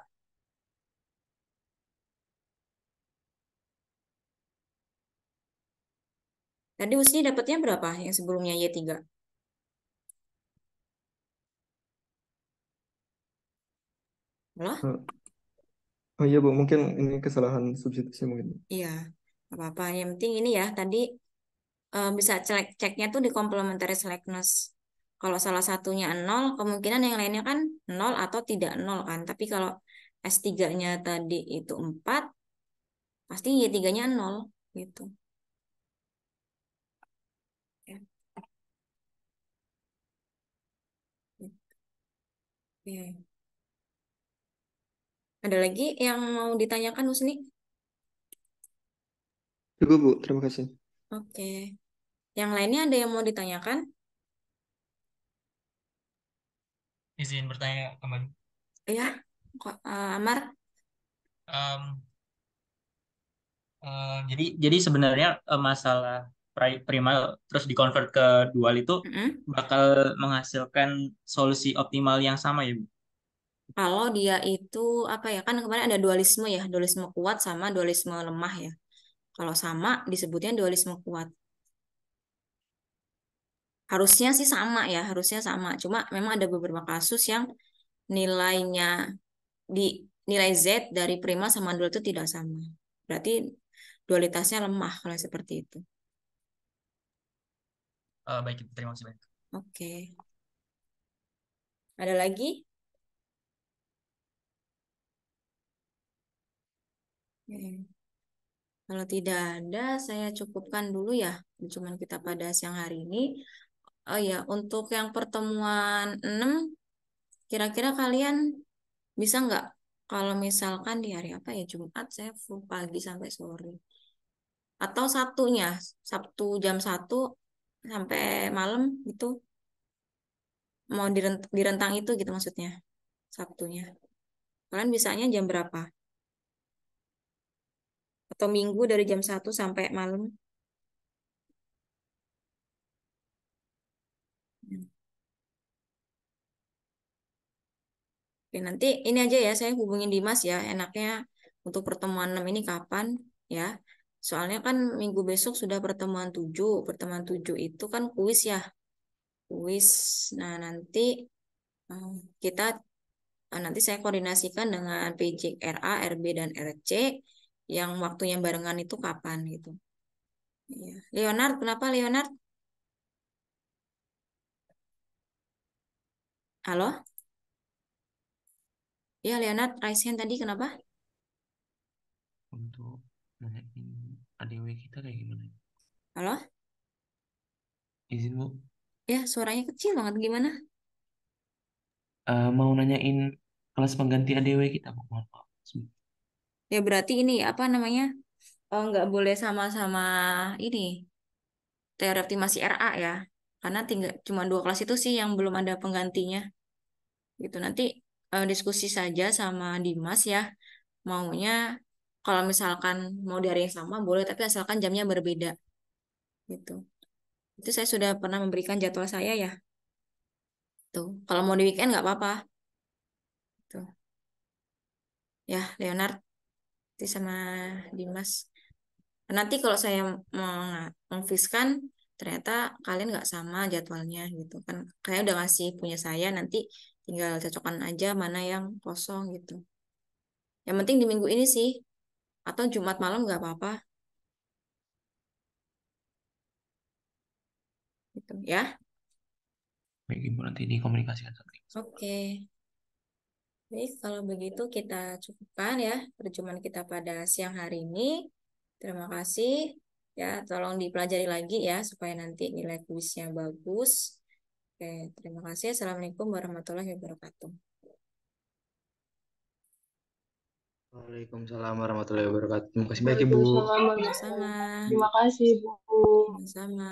Tadi Husni dapatnya berapa yang sebelumnya Y3? Loh? Oh iya Bu, mungkin ini kesalahan substitusi mungkin. Iya, nggak apa-apa. Yang penting ini ya, tadi bisa ceknya tuh di complementary slackness. Kalau salah satunya nol, kemungkinan yang lainnya kan nol atau tidak nol kan. Tapi kalau S3-nya tadi itu 4, pasti Y3-nya nol gitu. Ya. Oke. Ada lagi yang mau ditanyakan, Husni? Cukup Bu, terima kasih. Oke. Yang lainnya ada yang mau ditanyakan? Izin bertanya kembali. Ya, Amar. Em, jadi sebenarnya masalah primal terus dikonvert ke dual itu Mm-mm. bakal menghasilkan solusi optimal yang sama ya, Bu? Kalau dia itu apa ya, kan kemarin ada dualisme ya, dualisme kuat sama dualisme lemah ya. Kalau sama disebutnya dualisme kuat. Harusnya sih sama ya, harusnya sama. Cuma memang ada beberapa kasus yang nilainya di nilai Z dari prima sama dual itu tidak sama. Berarti dualitasnya lemah kalau seperti itu. Baik, terima kasih banyak. Oke. Ada lagi? Oke. Kalau tidak ada, saya cukupkan dulu ya. Cuman kita pada siang hari ini. Oh ya, untuk yang pertemuan 6, kira-kira kalian bisa nggak? Kalau misalkan di hari apa ya, Jumat, saya full pagi sampai sore. Atau Sabtunya, Sabtu jam 1 sampai malam gitu. Mau direntang itu gitu maksudnya, Sabtunya. Kalian bisanya jam berapa? Atau Minggu dari jam 1 sampai malam? Oke, nanti ini aja ya, saya hubungin Dimas ya, enaknya untuk pertemuan 6 ini kapan ya. Soalnya kan minggu besok sudah pertemuan 7 itu kan kuis ya, kuis. Nah, nanti eh, kita nanti saya koordinasikan dengan PJ RA, RB, dan RC yang waktunya barengan itu kapan gitu. Iya. Leonard, kenapa Leonard? Halo? Ya, Leonard, raise hand tadi kenapa? Untuk nanyain ADW kita kayak gimana? Halo? Izin Bu. Ya, suaranya kecil banget gimana? Mau nanyain kelas pengganti ADW kita Bu. Mohon maaf. Ya berarti ini apa namanya? Nggak boleh sama-sama ini teori optimasi RA ya, karena tinggal cuma 2 kelas itu sih yang belum ada penggantinya. Gitu nanti diskusi saja sama Dimas ya. Maunya kalau misalkan mau di hari yang sama boleh, tapi asalkan jamnya berbeda gitu. Itu saya sudah pernah memberikan jadwal saya ya. Tuh, kalau mau di weekend nggak apa-apa. Tuh, ya Leonard, nanti sama Dimas. Nanti kalau saya mengviskan ternyata kalian nggak sama jadwalnya gitu kan. Kayak udah ngasih punya saya, nanti tinggal cocokkan aja mana yang kosong gitu. Yang penting di minggu ini sih, atau Jumat malam nggak apa-apa gitu ya. Baik Ibu, nanti dikomunikasikan sama Ibu. Oke. Baik, kalau begitu kita cukupkan ya perjumpaan kita pada siang hari ini. Terima kasih. Ya, tolong dipelajari lagi ya supaya nanti nilai kuisnya bagus. Oke, terima kasih. Assalamualaikum warahmatullahi wabarakatuh. Waalaikumsalam warahmatullahi wabarakatuh. Terima kasih banyak Ibu. Waalaikumsalam Sama-sama. warahmatullahi. Terima kasih, Bu. Sama-sama.